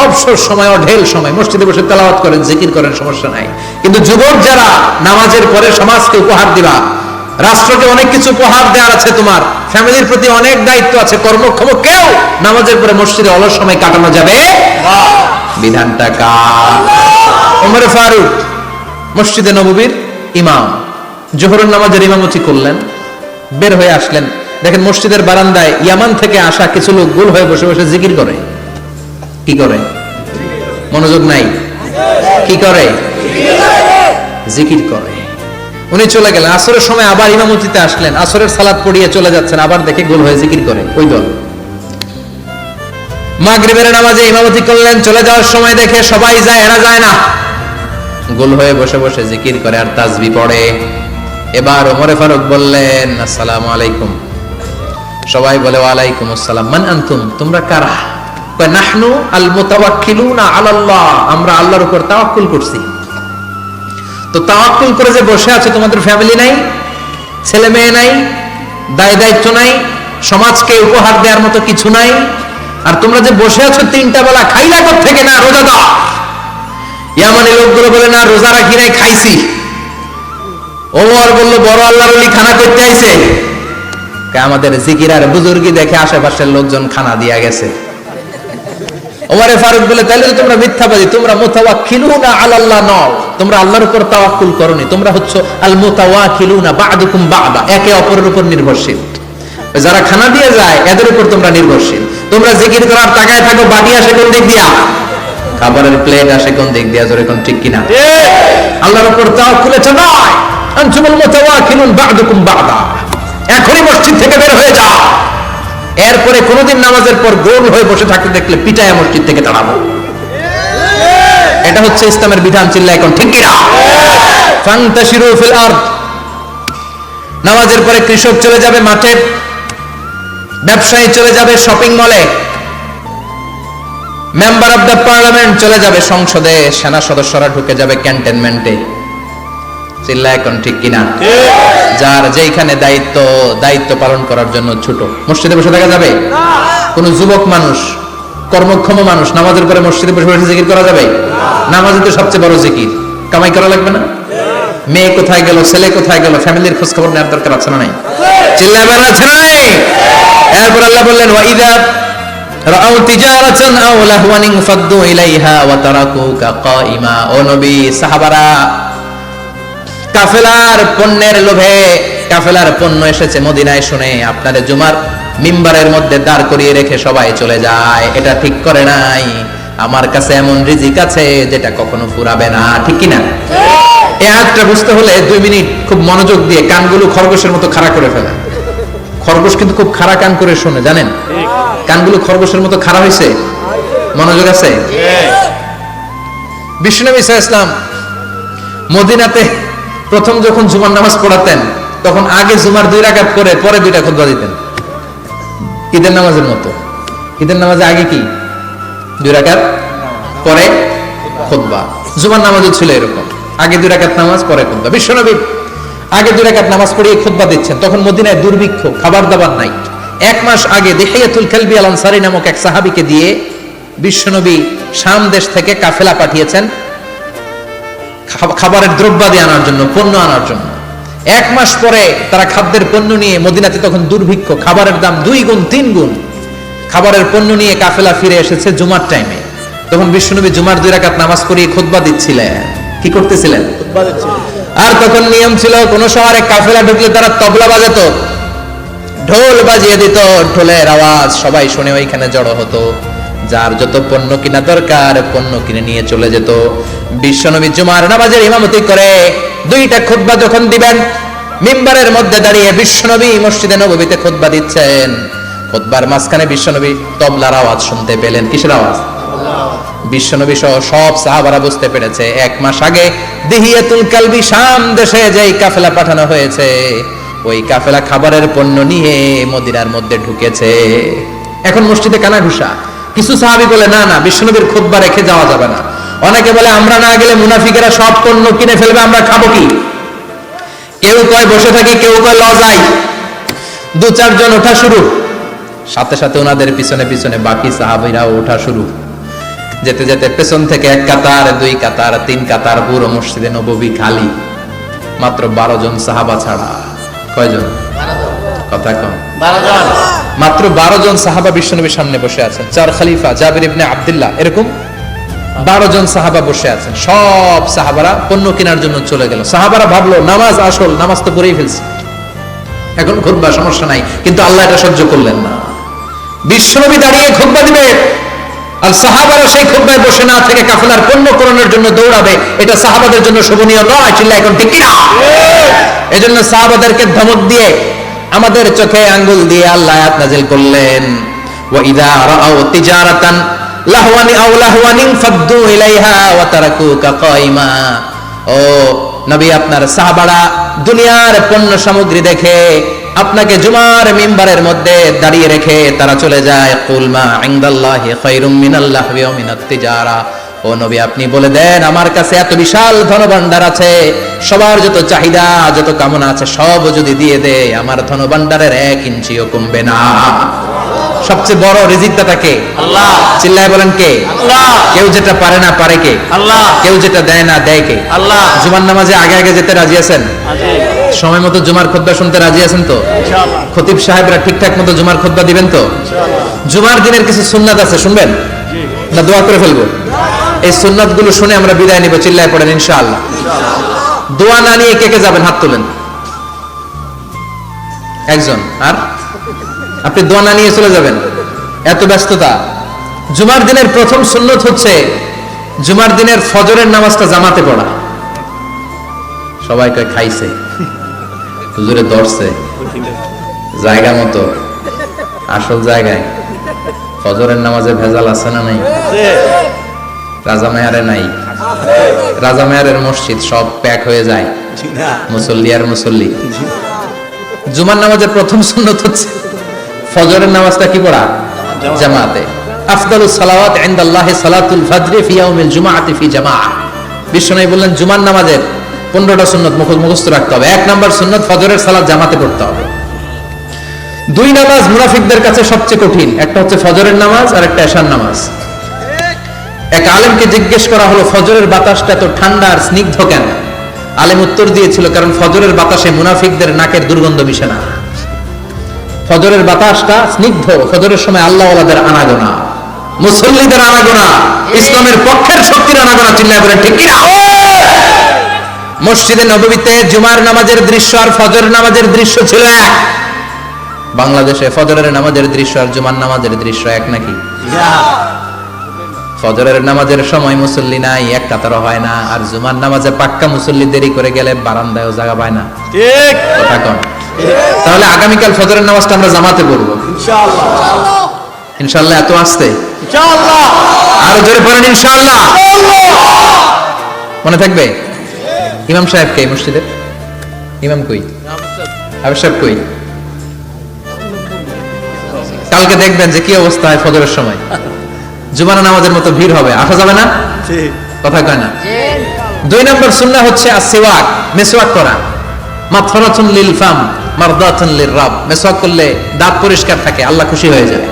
অবসর সময় অঢেল সময় মসজিদে বসে তেলাওয়াত করেন, জিকির করেন, সমস্যা নাই। কিন্তু যুবক যারা, নামাজের পরে সমাজকে উপহার দিবা, রাষ্ট্রকে অনেক কিছু উপহার দেওয়ার আছে, তোমার ফ্যামিলির প্রতি অনেক দায়িত্ব আছে, কর্মক্ষম কেউ নামাজের পরে মসজিদে অলস সময় কাটানো যাবে না। বিধানটা কার? ওমর ফারুক মসজিদে নববীর ইমাম, জোহরের নামাজের ইমামতি করলেন, বের হয়ে আসলেন, দেখেন মসজিদের বারান্দায় ইয়ামান থেকে আসা কিছু লোক গোল হয়ে বসে বসে জিকির করে। কি করে? মনোযোগ নাই। কি করে? জিকির করে। উনি চলে গেলেন, আসরের সময় আবার ইমামতিতে আসলেন, আসরের সালাত পড়িয়ে চলে যাচ্ছেন, আবার দেখে গোল হয়ে জিকির করে ওই দল। মাগরিবের নামাজে ইমামতি করলেন, চলে যাওয়ার সময় দেখে সবাই যায়, এরা যায় না, গোল হয়ে বসে বসে জিকির করে আর তাসবিহ পড়ে। এবার ওমরে ফারুক বললেন, আসসালামু আলাইকুম। সবাই বলে ওয়ালাইকুম আসসালাম। মান আনতুম, তোমরা কারা? কয় নাহনু আল মুতাওয়াক্কিলুনা আলাল্লাহ, আমরা আল্লাহর উপর তাওয়াক্কুল করছি। তো তাওয়াক্কুল করে যে বসে আছে, তোমাদের ফ্যামিলি নাই, ছেলে মেয়ে নাই, দায় দায়িত্ব নাই, সমাজকে উপহার দেওয়ার মতো কিছু নাই, আর তোমরা যে বসে আছো তিনটা বেলা খাইলা কোত্থেকে? না রোজা দাও। ইয়ামানি লোকগুলো বলে না রোজা রাখি নাই, খাইছি। ওমর বলল বড় আল্লাহর ওলি খানা করতে আইছে। আমাদের জিকির আর বুজুর্গি দেখে আশেপাশের লোকজন খানা দিয়া গেছে। ওমরে ফারুক বলে তাহলে তো তোমরা মিথ্যাবাদী, তোমরা মুতাওয়াক্কিলুনা আলাল্লাহ নও, তোমরা আল্লাহর উপর তাওয়াক্কুল করনি, তোমরা হচ্ছে আল মুতাওয়াক্কিলুনা বা'দুকুম বা'দা, একে অপরের উপর নির্ভরশীল। যারা খানা দিয়ে যায় এদের উপর তোমরা নির্ভরশীল। তোমরা জিকির করার তাকায় থাকো, বাটি আসে কোন দিক দিয়া, খাবারের প্লেট আসে কোন দিক দিয়া, জোরে কোন ঠিক কিনা? আল্লাহর উপর তাওয়াক্কুল আছে নয়। আনতুমুল মুতাওয়াক্কিলুন বা'দুকুম বা'দা, এখনই মসজিদ থেকে বের হয়ে যাও। এরপরে কোনদিন নামাজের পর গোল হয়ে বসে থাকতে দেখলে পিটায়া মসজিদ থেকে তাড়াবো। এটা হচ্ছে ইসলামের বিধান। চিল্লা এখন ঠিক কিনা? ফান্তাশিরু ফিল আরদ, নামাজের পরে কৃষক চলে যাবে মাঠে, ব্যবসায়ী চলে যাবে শপিং মলে, মেম্বার অফ দ্য পার্লামেন্ট চলে যাবে সংসদে, সেনা সদস্যরা ঢুকে যাবে ক্যান্টনমেন্টে। চিল্লা এখন ঠিক কিনা? যার যেখানে দায়িত্ব পালন করার জন্য ছোট, মসজিদে বসে থাকা যাবে? কোন যুবক মানুষ, কর্মক্ষম মানুষ নামাজের পরে মসজিদে বসে বসে জিকির করা যাবে? নামাজ তো সবচেয়ে বড় জিকির, কামাই করা লাগবে না। মেয়ে কোথায় গেল, ছেলে কোথায় গেল, ফ্যামিলির খোঁজ খবর নেওয়ার দরকার আছে না নাই? চিল্লা বেড়া আছে না নাই? এরপর আল্লাহ বললেন ওয়াইদা রাআউ তিজারাতান আও লাহওয়ান ফাদ্দু ইলাইহা ওয়া তারাকুকা কাইমা। ও নবী, সাহাবারা কাফেলার পণ্যের লোভে, কাফেলার পণ্য এসেছে মদিনায় শুনে আপনাদের জুমার মিম্বারের মধ্যে দাঁড় করিয়ে রেখে সবাই চলে যায়। এটা ঠিক করে নাই। আমার কাছে এমন রিজিক আছে যেটা কখনো ফুরাবে না, ঠিক কিনা? এই আয়াতটা বুঝতে হলে 2 মিনিট খুব মনোযোগ দিয়ে কানগুলো খরগোশের মতো খাড়া করে ফেলা। খরগোশ কিন্তু খুব খাড়া কান করে শোনে, জানেন? কানগুলো খরগোশের মতো খাড়া হয়েছে। মনোযোগ আছে? বিশ্বনবী সাল্লাল্লাহু আলাইহি ওয়াসাল্লাম মদিনাতে প্রথম যখন জুমার নামাজ পড়াতেন, তখন আগে জুমার 2 রাকাত করে পরে 2টা খুতবা দিতেন, ঈদের নামাজের মতো। ঈদের নামাজে আগে কি 2 রাকাত, পরে খুতবা। জুমার নামাজও ছিল এরকম, আগে 2 রাকাত নামাজ, পরে খুতবা। বিশ্বনবী আগে 2 রাকাত নামাজ পড়িয়ে খুতবা দিচ্ছেন, তখন মদিনায় দুর্ভিক্ষ, খাবার দাবার নাই। 1 মাস আগে দিহিয়াতুল কালবি আল আনসারী নামক এক সাহাবীকে দিয়ে বিশ্বনবী শাম দেশ থেকে কাফেলা পাঠিয়েছেন খাবারের দ্রব্যাদি আনার জন্য, পণ্য আনার জন্য। 1 মাস পরে তারা খাদ্যের পণ্য নিয়ে, মদিনাতে তখন দুর্ভিক্ষ, খাবারের দাম 2 গুণ 3 গুণ, খাবারের পণ্য নিয়ে কাফেলা ফিরে এসেছে জুমার টাইমে। তখন বিশ্বনবী জুমার 2 রাকাত নামাজ পড়িয়ে খুতবা দিচ্ছিলেন। কি করতেছিলেন? খুতবা দিচ্ছিলেন। আর তখন নিয়ম ছিল, কোন শহরে কাফেলা ঢুকলে তারা তবলা বাজাতো, ঢোল বাজিয়ে দিত, ঢোলের আওয়াজ সবাই শুনে ওইখানে জড়ো হতো। যার যত পণ্য কিনা দরকার পণ্য কিনে নিয়ে চলে যেত। বিশ্বনবী জুমার নামাজের ইমামতি করে 2টা খুতবা যখন দিবেন, মিম্বারের মধ্যে দাঁড়িয়ে বিশ্বনবী মসজিদে নববীতে খুতবা দিচ্ছেন। খুতবার মাঝখানে বিশ্বনবী তবলার আওয়াজ শুনতে পেলেন। কিসের আওয়াজ? বিশ্বনবী সহ সব সাহাবারা বুঝতে পেরেছে 1 মাস আগে দিহিয়াতুল কালবি শাম দেশে যেই কাফেলা পাঠানো হয়েছে, ওই কাফেলা খাবারের পণ্য নিয়ে মদিনার মধ্যে ঢুকেছে। এখন মসজিদে কানাঘুষা। কিছু সাহাবী বলে না না, বিশ্বনবীর খুতবা রেখে যাওয়া যাবে না। অনেকে বলে আমরা না গেলে মুনাফিকেরা সব পণ্য কিনে ফেলবে, আমরা খাবো কি? কেউ কয় বসে থাকি, কেউ কয় লজাই। 2-4 জন ওঠা শুরু, সাথে সাথে ওনাদের পিছনে পিছনে বাকি সাহাবীরাও ওঠা শুরু। যেতে যেতে পেছন থেকে 1 কাতার, 2 কাতার, 3 কাতার, পুরো মসজিদে নববী খালি, মাত্র 12 জন সাহাবা ছাড়া। কয়জন? কথা কম। 12 জন। মাত্র 12 জন সাহাবা বিশ্বনবীর সামনে বসে আছেন। 4 খলিফা জাবির ইবনে আব্দুল্লাহ, এরকম 12 জন সাহাবা বসে আছেন। সব সাহাবারা পণ্য কেনার জন্য চলে গেল। সাহাবারা ভাবলো নামাজ আসল, নামাজ তো পড়েই ফেলছে, এখন খুতবা সমস্যা নাই। কিন্তু আল্লাহ এটা সহ্য করলেন না। বিশ্বনবী দাঁড়িয়ে খুতবা দিবে আর সাহাবারা সেই খুতবায় বসে না থেকে কাফেলার পণ্য করণের জন্য দৌড়াবে, এটা সাহাবাদের জন্য শোভনীয় নয়। চিল্লা এখন ঠিক কিনা? এজন্য সাহাবাদেরকে ধমক দিয়ে, আমাদের চোখে আঙ্গুল দিয়ে আল্লাহ আয়াত নাযিল করলেন, ওয়া ইযা রাআউ তিজারাতান লাহওয়ানি আও লাহওয়ানিন ফাদ্দু ইলাইহা ওয়া তারাকুকা কাইমা। ও নবী, আপনার সাহাবারা দুনিয়ার পণ্য সামগ্রী দেখে আপনাকে জুমার মিম্বারের মধ্যে দাঁড়িয়ে রেখে তারা চলে যায়। কুল মা ইনদাল্লাহি খায়রুম মিনাল লাহওয়ি ওয়া মিনাত তিজারা। ও নবী, আপনি বলে দেন আমার কাছে এত বিশাল ধনভাণ্ডার আছে, সবার যত চাহিদা যত কামনা আছে সব যদি দিয়ে দেয়, আমার ধনভাণ্ডারের 1 ইঞ্চিও কমবে না। সবচেয়ে বড় রিজিকদাতা কে? আল্লাহ। চিল্লায় বলেন কে? আল্লাহ। কেউ যেটা পারে না পারে কে? আল্লাহ। কেউ যেটা দেয় না দেয় কে? আল্লাহ। জুমার নামাজে আগে আগে যেতে রাজি আছেন? সময় মতো জুমার খুতবা শুনতে রাজি আছেন তো? ইনশাআল্লাহ। খতিব সাহেবরা ঠিকঠাক মতো জুমার খুতবা দিবেন তো? ইনশাআল্লাহ। জুমার দিনের কিছু সুন্নাত আছে, শুনবেন না দোয়া করে ফেলবো? এই সুন্নাত গুলো শুনে আমরা বিদায় নিব। চিল্লায় পড়েন ইনশাআল্লাহ। দোয়া না নিয়ে কে কে যাবেন? হাত তোলেন। একজন। আর আপনি দোয়া না নিয়ে চলে যাবেন? এত ব্যস্ততা। জুমার দিনের প্রথম সুন্নত হচ্ছে জুমার দিনের ফজরের নামাজটা জামাতে পড়া। সবাই কয় খাইছে, হুজুরে ধরছে জায়গা মতো, আসল জায়গায়। ফজরের নামাজে ভেজাল আছে না নাই? রাজা মেয়ারে নাই। রাজা মেয়ারের মসজিদ সব প্যাক হয়ে যায়, মুসল্লি আর মুসল্লি। জুমার নামাজের প্রথম সুন্নত হচ্ছে ফজরের নামাজটা কি পড়া? জামাতে। আফদালুস সালাওয়াত ইনদাল্লাহি সালাতুল ফজর ফি ইয়াউমিল জুমআতি ফি জামাআহ। বিশ্বনবী বললেন জুমার নামাজের 15টা সুন্নত মুখস্থ রাখতে হবে। 1 নাম্বার সুন্নত ফজরের সালাত জামাতে পড়তে হবে। 2 নামাজ মুনাফিকদের কাছে সবচেয়ে কঠিন, একটা হচ্ছে ফজরের নামাজ আর একটা এশার নামাজ। এক আলেমকে জিজ্ঞেস করা হলো ফজরের বাতাসটা এত ঠান্ডা আর স্নিগ্ধ কেন? আলেম উত্তর দিয়েছিল, কারণ ফজরের বাতাসে মুনাফিকদের নাকের দুর্গন্ধ মিশে না। ফজরের বাতাসটা স্নিগ্ধ, ফজরের সময় আল্লাহওয়ালাদের আনাগোনা, মুসল্লিদের আনাগোনা, ইসলামের পক্ষের শক্তির আনাগোনা। চিল্লায় বলেন ঠিক কিনা? মসজিদে নববীতে জুমার নামাজের দৃশ্য আর ফজরের নামাজের দৃশ্য ছিল এক। বাংলাদেশে ফজরের নামাজের দৃশ্য আর জুমার নামাজের দৃশ্য এক নাকি? ফজরের নামাজের সময় মুসল্লি নাই, 1 কাতারও হয় না। আর জুমার নামাজে পাক্কা মুসল্লি দেরি করে গেলে বারান্দায়ও জায়গা পায় না। ঠিক কথা কন। তাহলে আগামীকাল ফজরের নামাজটা আমরা জামাতে পড়বো ইনশাআল্লাহ। ইনশাআল্লাহ। এত আসতে ইনশাআল্লাহ। আরো জোরে পড়েন ইনশাআল্লাহ। মনে থাকবে? ইমাম সাহেব কে মসজিদের? ইমাম কই? আবু সাহেব কই? কালকে দেখবেন যে কি অবস্থা হয় ফজরের সময়। জুমার নামাজের মতো ভিড় হবে, আসা যাবে না। ঠিক কথা কয় না? 2 নম্বর সুন্নাহ হচ্ছে আসওয়াক, মেসওয়াক করা। মাথরাতুন লিল ফাম মারদাতুন লির রাব। মেসওয়াক করলে দাঁত পরিষ্কার থাকে, আল্লাহ খুশি হয়ে যায়।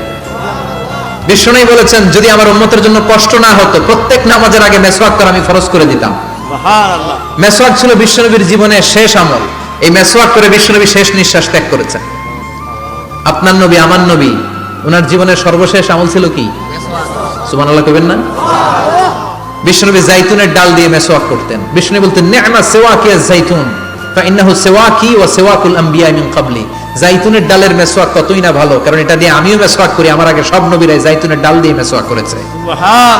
বিশ্বনবী বলেছেন যদি আমার উম্মতের জন্য কষ্ট না হতো প্রত্যেক নামাজের আগে মেসওয়াক করা আমি ফরজ করে দিতাম। সুবহানাল্লাহ। মেসওয়াক ছিল বিশ্বনবীর জীবনের শেষ আমল। এই মেসওয়াক করে বিশ্বনবী শেষ নিঃশ্বাস ত্যাগ করেছেন। আপনার নবী আমার নবী, ওনার জীবনের সর্বশেষ আমল ছিল কি? সুবহানাল্লাহ কইবেন না? বিশ্বনবী জাইতুনের ডাল দিয়ে মেসওয়াক করতেন। বিশ্বনবী বলতেন নি'মা সিওয়াকিয়া জাইতুন ফাইন্নাহু সিওয়াকি ওয়া সিওয়াকুল আমবিয়া মিন ক্বাবলি। জাইতুনের ডালের মেসওয়াক কতই না ভালো, কারণ এটা দিয়ে আমিও মেসওয়াক করি, আমার আগে সব নবীরাই জাইতুনের ডাল দিয়ে মেসওয়াক করেছে। সুবহানাল্লাহ।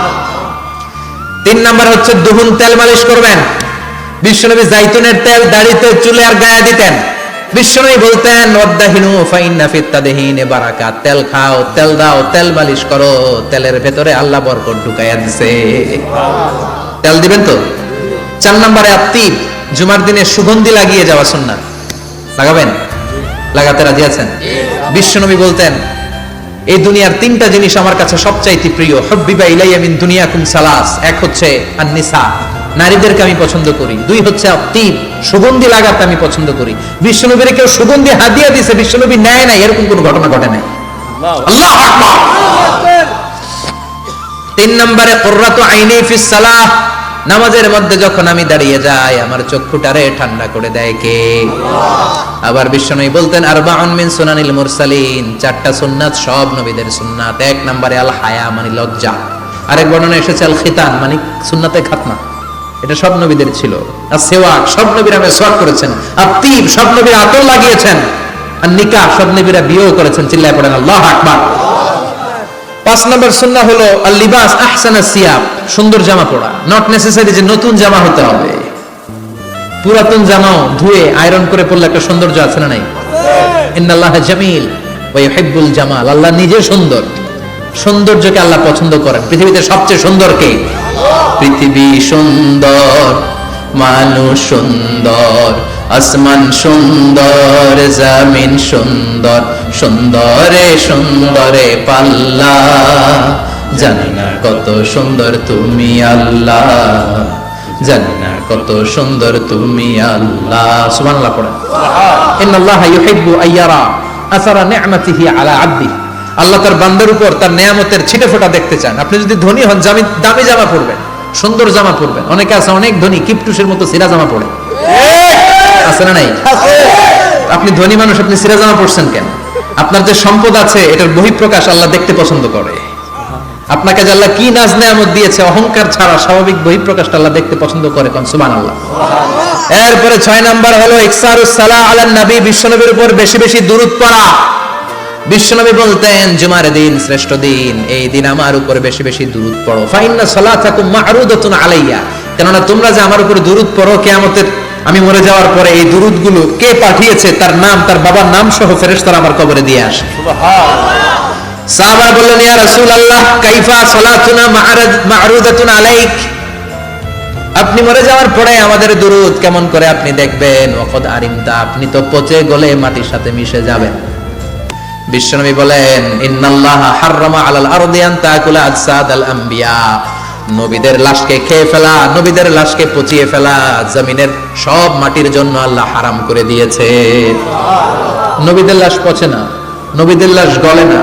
3 নাম্বার হচ্ছে দুহুন, তেল মালিশ করবেন। বিশ্বনবী জাইতুনের তেল দাড়িতে, চুলে আর গায়ে দিতেন। বিশ্বনবী বলতেন ওয়াদাহিনু ফাইন্না ফিত তাদহিনে বারাকাত, তেল খাও, তেল দাও, তেল মালিশ করো, তেলের ভেতরে আল্লাহ বরকত ঢুকাইয়া দিছে। তেল দিবেন তো। 4 নম্বরে আত্তিব, জুমার দিনে সুগন্ধি লাগিয়ে যাওয়া সুন্নাত। লাগাবেন? লাগাতে রাজি আছেন? বিশ্বনবী বলতেন এই দুনিয়ার 3টা জিনিস আমার কাছে সবচাইতে প্রিয়, হুব্বিবা ইলাইয়া মিন দুনিয়াকুম সালাস। এক হচ্ছে আন-নিসা, নারীদেরকে আমি পছন্দ করি। 2 হচ্ছে আত্তিব, সুগন্ধি লাগাতে আমি পছন্দ করি। বিশ্বনবীর কেউ সুগন্ধি হাদিয়া দিয়েছে, বিশ্বনবী নেয় না, এরকম কোনো ঘটনা ঘটে নাই। আল্লাহু আকবার। 3 নম্বরে কুররাতু আইনি ফিস সালাহ, নামাজের মধ্যে যখন আমি দাঁড়িয়ে যাই আমার চক্ষুটারে ঠান্ডা করে দেয় কে? আবার বিশ্বনবী বলতেন আরবাউন মিন সুনানিল মুরসালিন, 4টা সুন্নাত সব নবীদের সুন্নাত। 1 নম্বরে আল হায়া মানে লজ্জা, আরেক বর্ণনা এসেছে আল খিতান মানে সুন্নাতে খাতনা, এটা সব নবীদের ছিল। আর সেওয়াক, সব নবীরা মেসওয়াক করেছেন। আত্তিব, সব নবীরা আতর লাগিয়েছেন। আর নিকাহ, সব নবীরা বিয়েও করেছেন। চিল্লায় পড়েন আল্লাহু আকবার। 5 নম্বর সুন্নাহ হলো আল লিবাস আহসানাস সিয়াব, সুন্দর জামা পরা। নট নেসেসারি যে নতুন জামা হতে হবে, পুরাতন জামাও ধুয়ে আয়রন করে পরলে একটা সৌন্দর্য আছে না নাই? ইন্নাল্লাহা জামিল ওয়া ইউহিব্বুল জামাল, আল্লাহ নিজে সুন্দর, সৌন্দর্যকে আল্লাহ পছন্দ করেন। পৃথিবীতে সবচেয়ে সুন্দর কে? পৃথিবী সুন্দর, মানুষ সুন্দর, আসমান সুন্দর, জমিন সুন্দর, সুন্দরে সুন্দরে পাল্লা, জানি না কত সুন্দর তুমি আল্লাহ, জানি না কত সুন্দর তুমি আল্লাহ। সুবহানাল্লাহ পড়েন। ইন্নাল্লাহা ইউহিব্বু আইয়ারা আসারা নি'মাতিহি আলা আবদিহি, আল্লাহ তার বান্দার উপর তার নেয়ামতের ছিটেফোঁটা দেখতে চান। আপনি যদি ধনী হন, দামি জামা পরবেন, সুন্দর জামা পরবেন। অনেকে আছে অনেক ধনী, কিপটুসের মতো সিরা জামা পরে, আছে না নাই? আপনি ধনী মানুষ, আপনি সিরা জামা পরছেন কেন? আপনার যে সম্পদ আছে এটার বহিঃপ্রকাশ আল্লাহ দেখতে পছন্দ করে। আপনাকে যে আল্লাহ কি নাজ নেয়ামত দিয়েছে, অহংকার ছাড়া স্বাভাবিক বহিঃপ্রকাশটা আল্লাহ দেখতে পছন্দ করে। কোন সুবহানাল্লাহ। এরপরে 6 নাম্বার হলো ইকসারুস সালাহ আলান নবী, বিশ্বনবীর উপর বেশি বেশি দুরূদ পড়া। বিশ্বনবী বলতেন জুমার দিন শ্রেষ্ঠ দিন, এই দিন আমার উপর বেশি বেশি দুরূদ পড়ো। ফাইন্না সালাতাকুম মা'রুদাতুন আলাইয়া, কেননা তোমরা যে আমার উপর দুরূদ পড়ো, কিয়ামতের আমি মরে যাওয়ার পরে এই দুরূদগুলো কে পাঠিয়েছে তার নাম, তার বাবার নাম সহ ফেরেশতারা আমার কবরে দিয়ে আসে। সুবহানাল্লাহ। সাহাবারা বললেন ইয়া রাসূলুল্লাহ কাইফা সালাতুনা মা'রুদাতুন আলাইক, আপনি মরে যাওয়ার পরে আমাদের দুরূদ কেমন করে আপনি দেখবেন? ওয়াকাদ আরিমতা, আপনি তো পচে গলে মাটির সাথে মিশে যাবেন। বিশ্বনবী বলেন ইন্নাল্লাহা হাররামা আলাল আরদি আন তাকুলা আজসাদাল আম্বিয়া, নবীদের লাশকে খেয়ে ফেলা, নবীদের লাশকে পচিয়ে ফেলা জমিনের সব মাটির জন্য আল্লাহ হারাম করে দিয়েছে। নবীদের লাশ পচে না, নবীদের লাশ গলে না।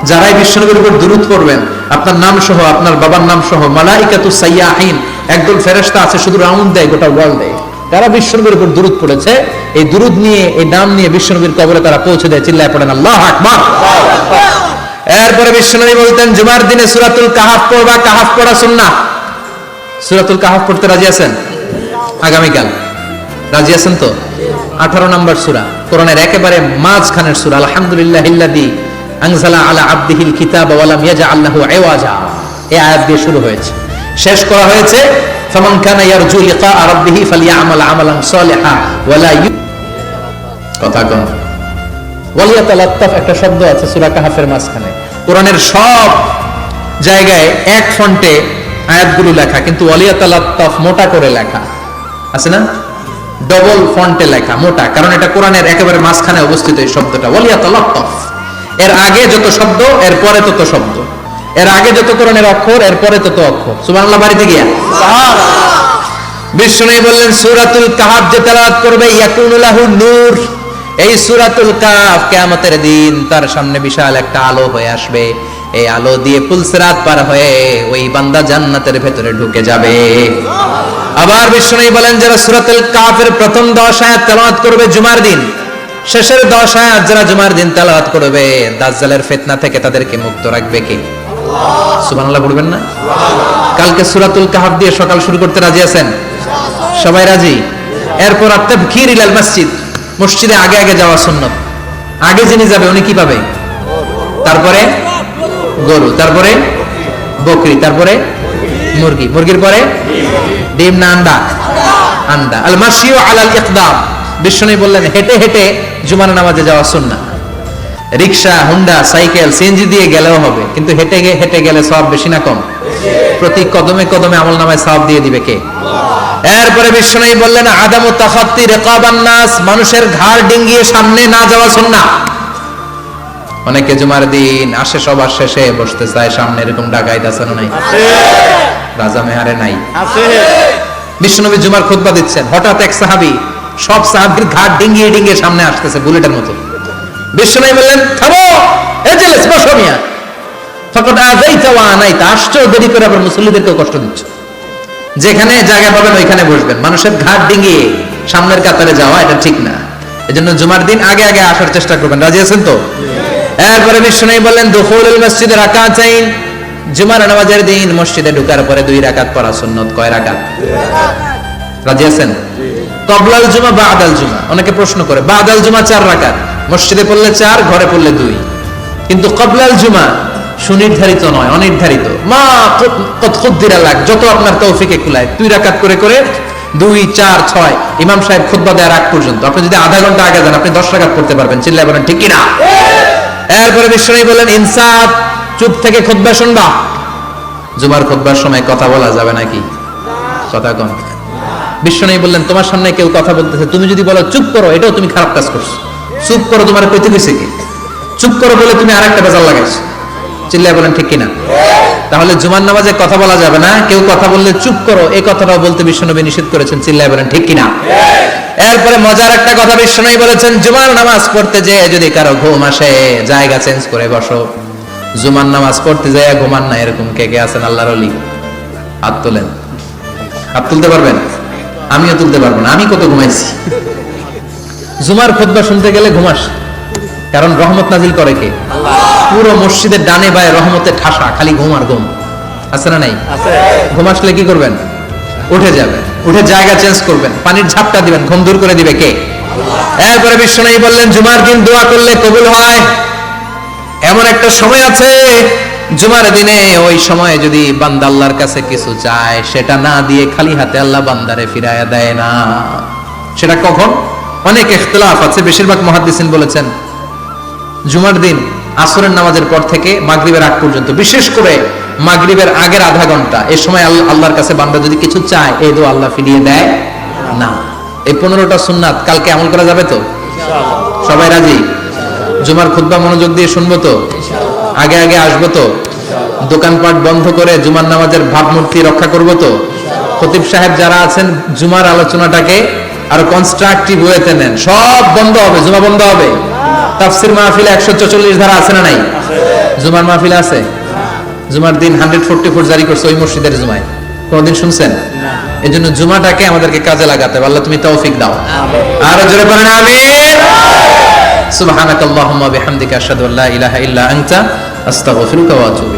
যারাই বিশ্বনবীর উপর দুরূদ পড়বেন, আপনার নাম সহ, আপনার বাবার নাম সহ, মালাইকাতুস সাইয়াহিন, একদল ফেরেশতা আছে শুধু রাউন্ড দেয় গোটা ওয়ার্ল্ডে, তারা বিশ্বনবীর উপর দুরূদ পড়েছে। এই দুরূদ নিয়ে, এই নাম নিয়ে বিশ্বনবীর কবরে তারা পৌঁছে দেয়। চিল্লায় পড়েন আল্লাহু আকবার। এরপরে বিশ্বনবী বলতেন জুমার দিনে সূরাতুল কাহাফ পড়বা, কাহাফ পড়া সুন্নাহ। সূরাতুল কাহাফ পড়তে রাজি আছেন? আগামীকাল রাজি আছেন তো? 18 নম্বর সূরা, কোরআনের একেবারে মাঝখানের সূরা। আলহামদুলিল্লাহিল্লাযী আনজালা আলা আবদিহিল কিতাবা ওয়া লাম ইয়াজআল লাহু ইওয়াজা, এই আয়াত দিয়ে শুরু হয়েছে, শেষ করা হয়েছে ফামান কানা ইয়ারজু লিকা রাব্বিহি ফালইআমাল আমালান সালিহা ওয়া লা কথা কোন ওয়ালিয়াতালাত্তাফ, একটা শব্দ আছে সূরা কাহাফের মাঝখানে। কোরআনের সব জায়গায় এক ফন্টে আয়াতগুলো লেখা, কিন্তু ওয়ালিয়াতালাত্তাফ মোটা করে লেখা আছে না, ডবল ফন্টে লেখা, মোটা, কারণ এটা কোরআনের একেবারে মাঝখানে অবস্থিত এই শব্দটা ওয়ালিয়াতালাত্তাফ। এর আগে যত শব্দ এর পরে তত শব্দ, এর আগে যত কোরআনের অক্ষর এর পরে তত অক্ষর। সুবহানাল্লাহ। বাড়িতে গিয়া বিশ্বনবী বললেন সূরাতুল কাহাফ যে তেলাওয়াত করবে ইয়াকুনু লাহু নূর, এই সূরাতুল কাহাফ কিয়ামতের দিন তার সামনে বিশাল একটা আলো হয়ে আসবে। এই আলো দিয়ে পুলসিরাত পার হয়ে ওই বান্দা জান্নাতের ভেতরে ঢুকে যাবে। আবার বিশ্বনবী বলেন যারা সূরাতুল কাহাফের প্রথম 10 আয়াত তেলাওয়াত করবে জুমার দিন, শেষের 10 আয়াত যারা জুমার দিন তেলাওয়াত করবে, দাজ্জালের ফিতনা থেকে তাদেরকে মুক্ত রাখবে কে? সুবহানাল্লাহ পড়বেন না? কালকে সূরাতুল কাহাফ দিয়ে সকাল শুরু করতে রাজি আছেন? সবাই রাজি? এরপর আত-তাবকির ইলাল মসজিদ, মসজিদে আগে আগে যাওয়া সুন্নাত। আগে যিনি যাবে উনি কি পাবে? তারপরে গরু, তারপরে বকরি, তারপরে মুরগি, মুরগির পরে ডিম না আন্ডা? আন্ডা। আল মাশিউ আলাল ইকদাম, বিশ্বনবী বললেন হেঁটে হেঁটে জুমার নামাজে যাওয়া সুন্নাহ। রিকশা, হুন্ডা, সাইকেল, সিএনজি দিয়ে গেলেও হবে, কিন্তু হেঁটে হেঁটে গেলে সওয়াব বেশি না কম? প্রতি কদমে কদমে আমলনামায় সওয়াব দিয়ে দিবে কে? এরপরে বিশ্বনবী বললেন আদামু তাখাত্তি রিকাবান নাস, মানুষের ঘাড় ডিঙ্গিয়ে সামনে না যাওয়া সুন্নাহ। অনেকে জুমার দিন আসে সবার শেষে বসতে চায় সামনে, এরকম ডাকাইত আছে না নাই? রাজা মেহারে নাই? বিশ্বনবী জুমার খুতবা দিচ্ছেন, হঠাৎ এক সাহাবী সব সাহাবীর ঘাড় ডিঙ্গিয়ে ডিঙ্গিয়ে সামনে আসতেছে বুলেটের মতো। বিশ্বনবী বললেন থামো, এজলিস, বসো মিয়া। ফাকাদ আযাইতা ওয়া আনাইতা, আসছো দেরি করে আবার মুসল্লিদেরকেও কষ্ট দিচ্ছ। যেখানে জায়গা পাবেন ওইখানে বসবেন, মানুষের ঘাড় ডিঙ্গিয়ে সামনের কাতারে যাওয়া এটা ঠিক না। এজন্য জুমার দিন আগে আগে আসার চেষ্টা করবেন। রাজি আছেন তো? এরপরে বিশ্বনবী বললেন দুখুলুল মসজিদে রাকাতাইন, জুমার নামাজের দিন মসজিদে ঢোকার পরে 2 রাকাত পড়া সুন্নাত। কয় রাকাত? রাজি আছেন? ক্বাবলাল জুমা, বা'দাল জুমা। অনেকে প্রশ্ন করে বা'দাল জুমা 4 রাকাত, মসজিদে পড়লে 4, ঘরে পড়লে 2। কিন্তু ক্বাবলাল জুমা সুনির্ধারিত নয়, অনির্ধারিত। মা কত কুদ্দিরা লাক, যত আপনার তৌফিকে কুলায় 2 রাকাত করে করে 2, 4, 6 ইমাম সাহেব খুতবা দেওয়ার আগ পর্যন্ত। আপনি যদি আধা ঘন্টা আগে যান আপনি 10 রাকাত পড়তে পারবেন। চিল্লায় বলেন ঠিক কি না? এরপরে বিশ্বনবী বলেন ইনসাফ, চুপ থেকে খুতবা শুনবা। জুমার খুতবার সময় কথা বলা যাবে নাকি? কথা কম। বিশ্বনবী বললেন তোমার সামনে কেউ কথা বলতেছে, তুমি যদি বলো চুপ করো, এটাও তুমি খারাপ কাজ করছো। চুপ করো তোমার কইতে কইছে কি? চুপ করো বলে তুমি আরেকটা বেজাল লাগাইছো। চিল্লায় বলেন ঠিক কিনা? তাহলে জুমার নামাজে কথা বলা যাবে না, কেউ কথা বললে চুপ করো এই কথাটাও বলতে বিশ্বনবী নিষেধ করেছেন। চিল্লায় বলেন ঠিক কিনা? এরপরে মজার একটা কথা বিশ্বনবী বলেছেন, জুমার নামাজ পড়তে যেয়ে যদি কারো ঘুম আসে জায়গা চেঞ্জ করে বসো। জুমার নামাজ পড়তে যেয়ে ঘুমান না, এরকম কে কে আছেন আল্লাহর ওলি? হাত তোলেন। হাত তুলতে পারবেন? আমিও তুলতে পারবো না, আমি কত ঘুমাইছি। জুমার খুতবা শুনতে গেলে ঘুমাস, কারণ রহমত নাজিল করে কে? পুরো মসজিদের ডানে বায়ে রহমতের ঠাসা, খালি ঘুম আর ঘুম। আছে না নাই? ঘুম আসলে কি করবেন? উঠে যাবেন, উঠে জায়গা চেঞ্জ করবেন, পানির ঝাপটা দিবেন, ঘুম দূর করে দিবে কে? এরপরে বিশ্বনবী বললেন জুমার দিন দোয়া করলে কবুল হয়। এমন একটা সময় আছে জুমার দিনে, ওই সময় যদি বান্দা আল্লাহর কাছে কিছু চায় সেটা না দিয়ে খালি হাতে আল্লাহ বান্দারে ফিরাইয়া দেয় না। সেটা কখন? অনেক ইখতিলাফ আছে, বেশিরভাগ মুহাদ্দিসিন বলেছেন জুমার দিন আসরের নামাজের পর থেকে মাগরিবের আগ পর্যন্ত, বিশেষ করে মাগরিবের আগের আধা ঘন্টা, এই সময় আল্লাহর কাছে বান্দা যদি কিছু চায় এই দোয়া আল্লাহ ফিরিয়ে দেয় না। এই 15টা সুন্নাত কালকে আমল করা যাবে তো? সবাই রাজি? জুমার খুতবা মনোযোগ দিয়ে শুনবো তো? আগে আগে আসবো তো? দোকানপাট বন্ধ করে জুমার নামাজের ভাবমূর্তি রক্ষা করবো তো? খতিব সাহেব যারা আছেন জুমার আলোচনাটাকে আরো কনস্ট্রাকটিভ ওয়েতে নেন। সব বন্ধ হবে, জুমা বন্ধ হবে। তাফসীর মাহফিলে 144 ধারা আছে না নাই? জুমার মাহফিল আছে? জুমার দিন 144 জারি করছে ওই মসজিদের জুমায়, কোনদিন শুনছেন? এজন্য জুমাটাকে আমাদেরকে কাজে লাগাতে হবে। আল্লাহ তুমি তৌফিক দাও। আর জোরে বলেন আমিন। সুবহানাকাল্লাহুম্মা বিহামদিকা আশহাদু আল্লা ইলাহা ইল্লা আনতা আস্তাগফিরুকা ওয়া আতুবু